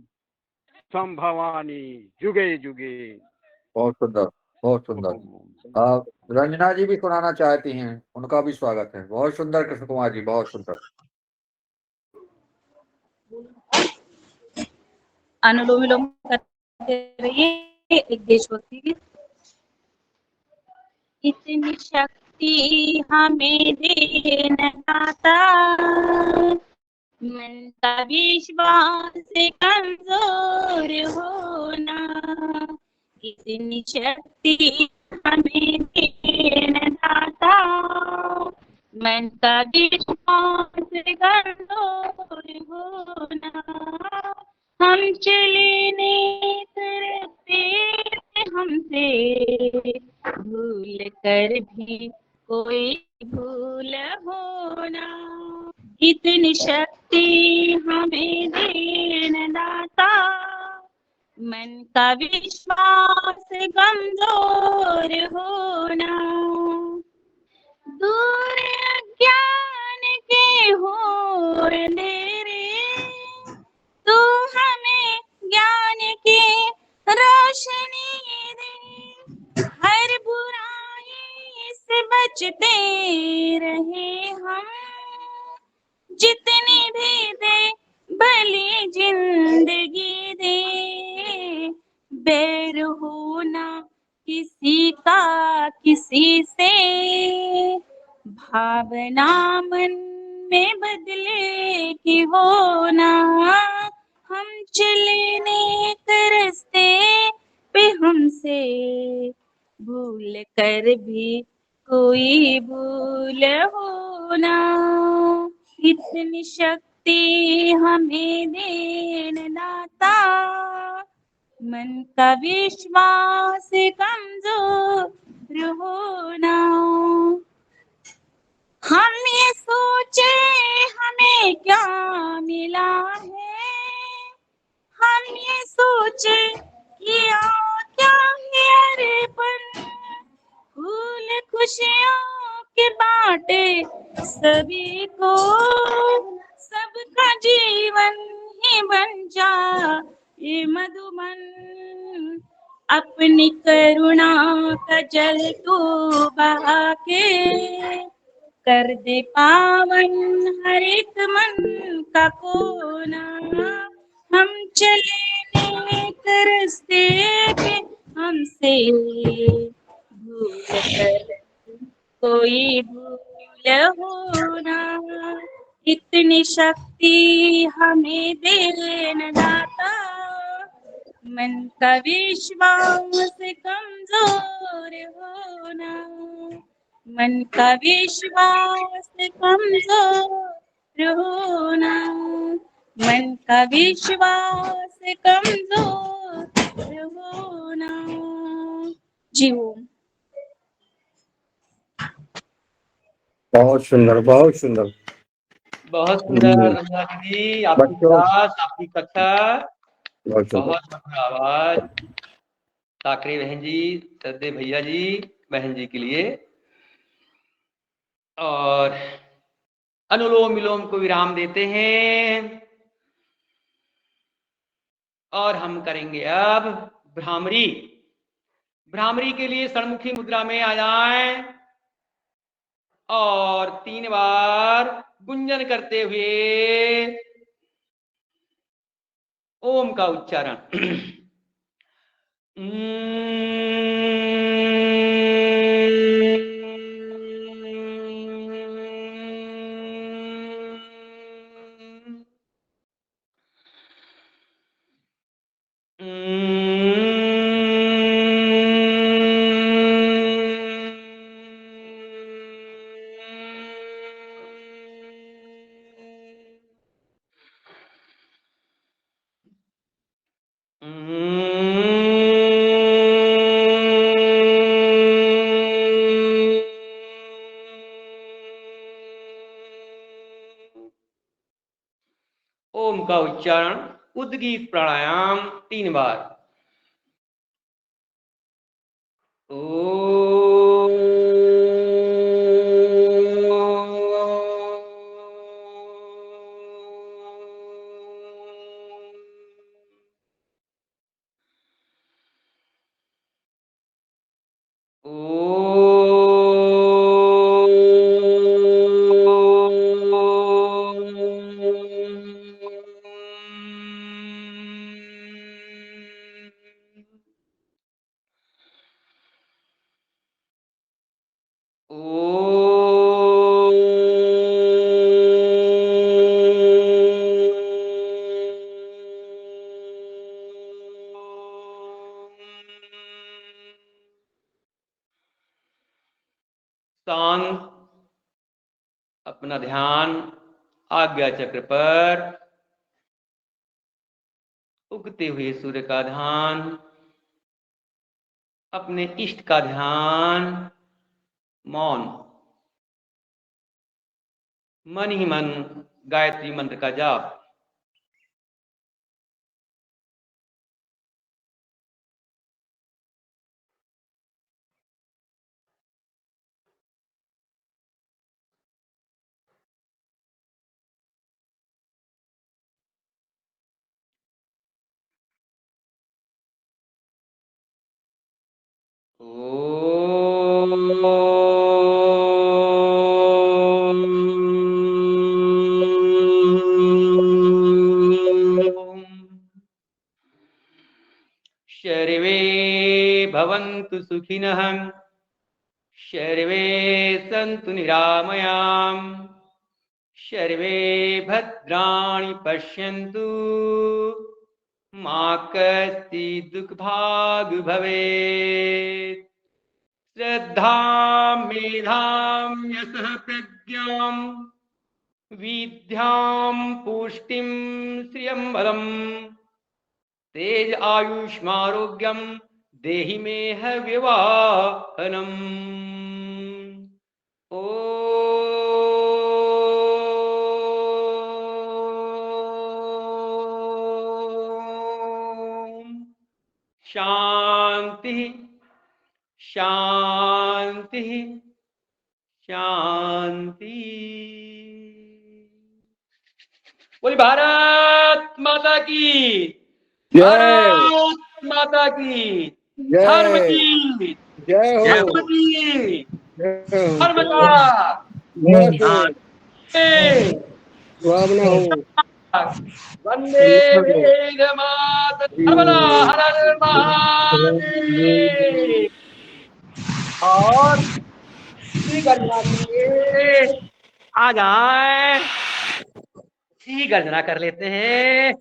संभवामि युगे युगे। बहुत सुंदर, बहुत सुंदर। आप रंजना जी भी सुनाना चाहती हैं, उनका भी स्वागत है। बहुत सुंदर कृष्ण कुमार जी, बहुत सुंदर। अनुलोम विलोम करते रहिए। एक देशभक्ति गीत। इतनी शक्ति हमें देना दाता, मन का विश्वास कमजोर होना। इतनी शक्ति हमें देना दाता, मन का विश्वास कमजोर होना। हम चले नेत्र पे हमसे भूल कर भी कोई भूल होना। इतनी शक्ति हमें देना दाता, मन का विश्वास कमजोर होना। दूर अज्ञान के हो अंधेरे, तू हमें ज्ञान की रोशनी दे। हर बुराई से बचते रहे हम, जितनी भी दे भली जिंदगी दे। बैर होना किसी का किसी से, भावना मन में बदले कि हो ना, हम चले नेक रास्ते पे हमसे भूल कर भी कोई भूल हो ना। इतनी शक्ति हमें देन दाता, मन का विश्वास कमजोर होना। हम ये सोचे हमें क्या मिला है, हम ये सोचे किया क्या है अरेपन। फूल खुशियों के बांटे सभी को, सबका जीवन ही बन जा ये मधुबन। अपनी करुणा का जल तू बहा के, कर दे पावन हर एक मन का कोना। हम चले नेक रास्ते पे हमसे भूल कर कोई भूल होना। इतनी शक्ति हमें देन दाता, मन का विश्वास कमजोर होना। मन का विश्वास कमजोर होना, मन का विश्वास कमजोर होना। जी ओम। बहुत सुंदर, बहुत सुंदर। बहुत सुंदर अनुराग जी, आपकी बच्चों क्लास, आपकी कक्षा, बहुत सुंदर। बहुत मधुर आवाज। साकरी बहन जी, श्रद्धे भैया जी, बहन जी के लिए। और अनुलोम विलोम को विराम देते हैं और हम करेंगे अब भ्रामरी। भ्रामरी के लिए षणमुखी मुद्रा में आ जाएं और 3 बार गुंजन करते हुए ओम का उच्चारण। ओम का उच्चारण उद्गीत प्राणायाम 3 बार। शांत अपना ध्यान आज्ञा चक्र पर, उगते हुए सूर्य का ध्यान, अपने इष्ट का ध्यान, मौन, मन ही मन गायत्री मंत्र का जाप। सर्वे भवन्तु सुखिनः, सर्वे सन्तु निरामयाम्, सर्वे भद्राणि पश्यन्तु, मा कश्चित् दुःखभाग् भवेत्। श्रद्धां मेधां यशः प्रज्ञां विद्यां पुष्टिं श्रियं बलम् तेज आयुष्मारोग्यं देहि मे हव्यवाहनम्। ओम शांति शांति शांति। बोली भारत माता की, जय भारत माता की, धर्म जय की, जय हो धर्म की, जय हो धर्म का नमस्ते जय। शुभकामना हो वंदे मातरम, हर हर महादेव। और श्री गर्जना के लिए आ जाए, श्री गर्जना कर लेते हैं।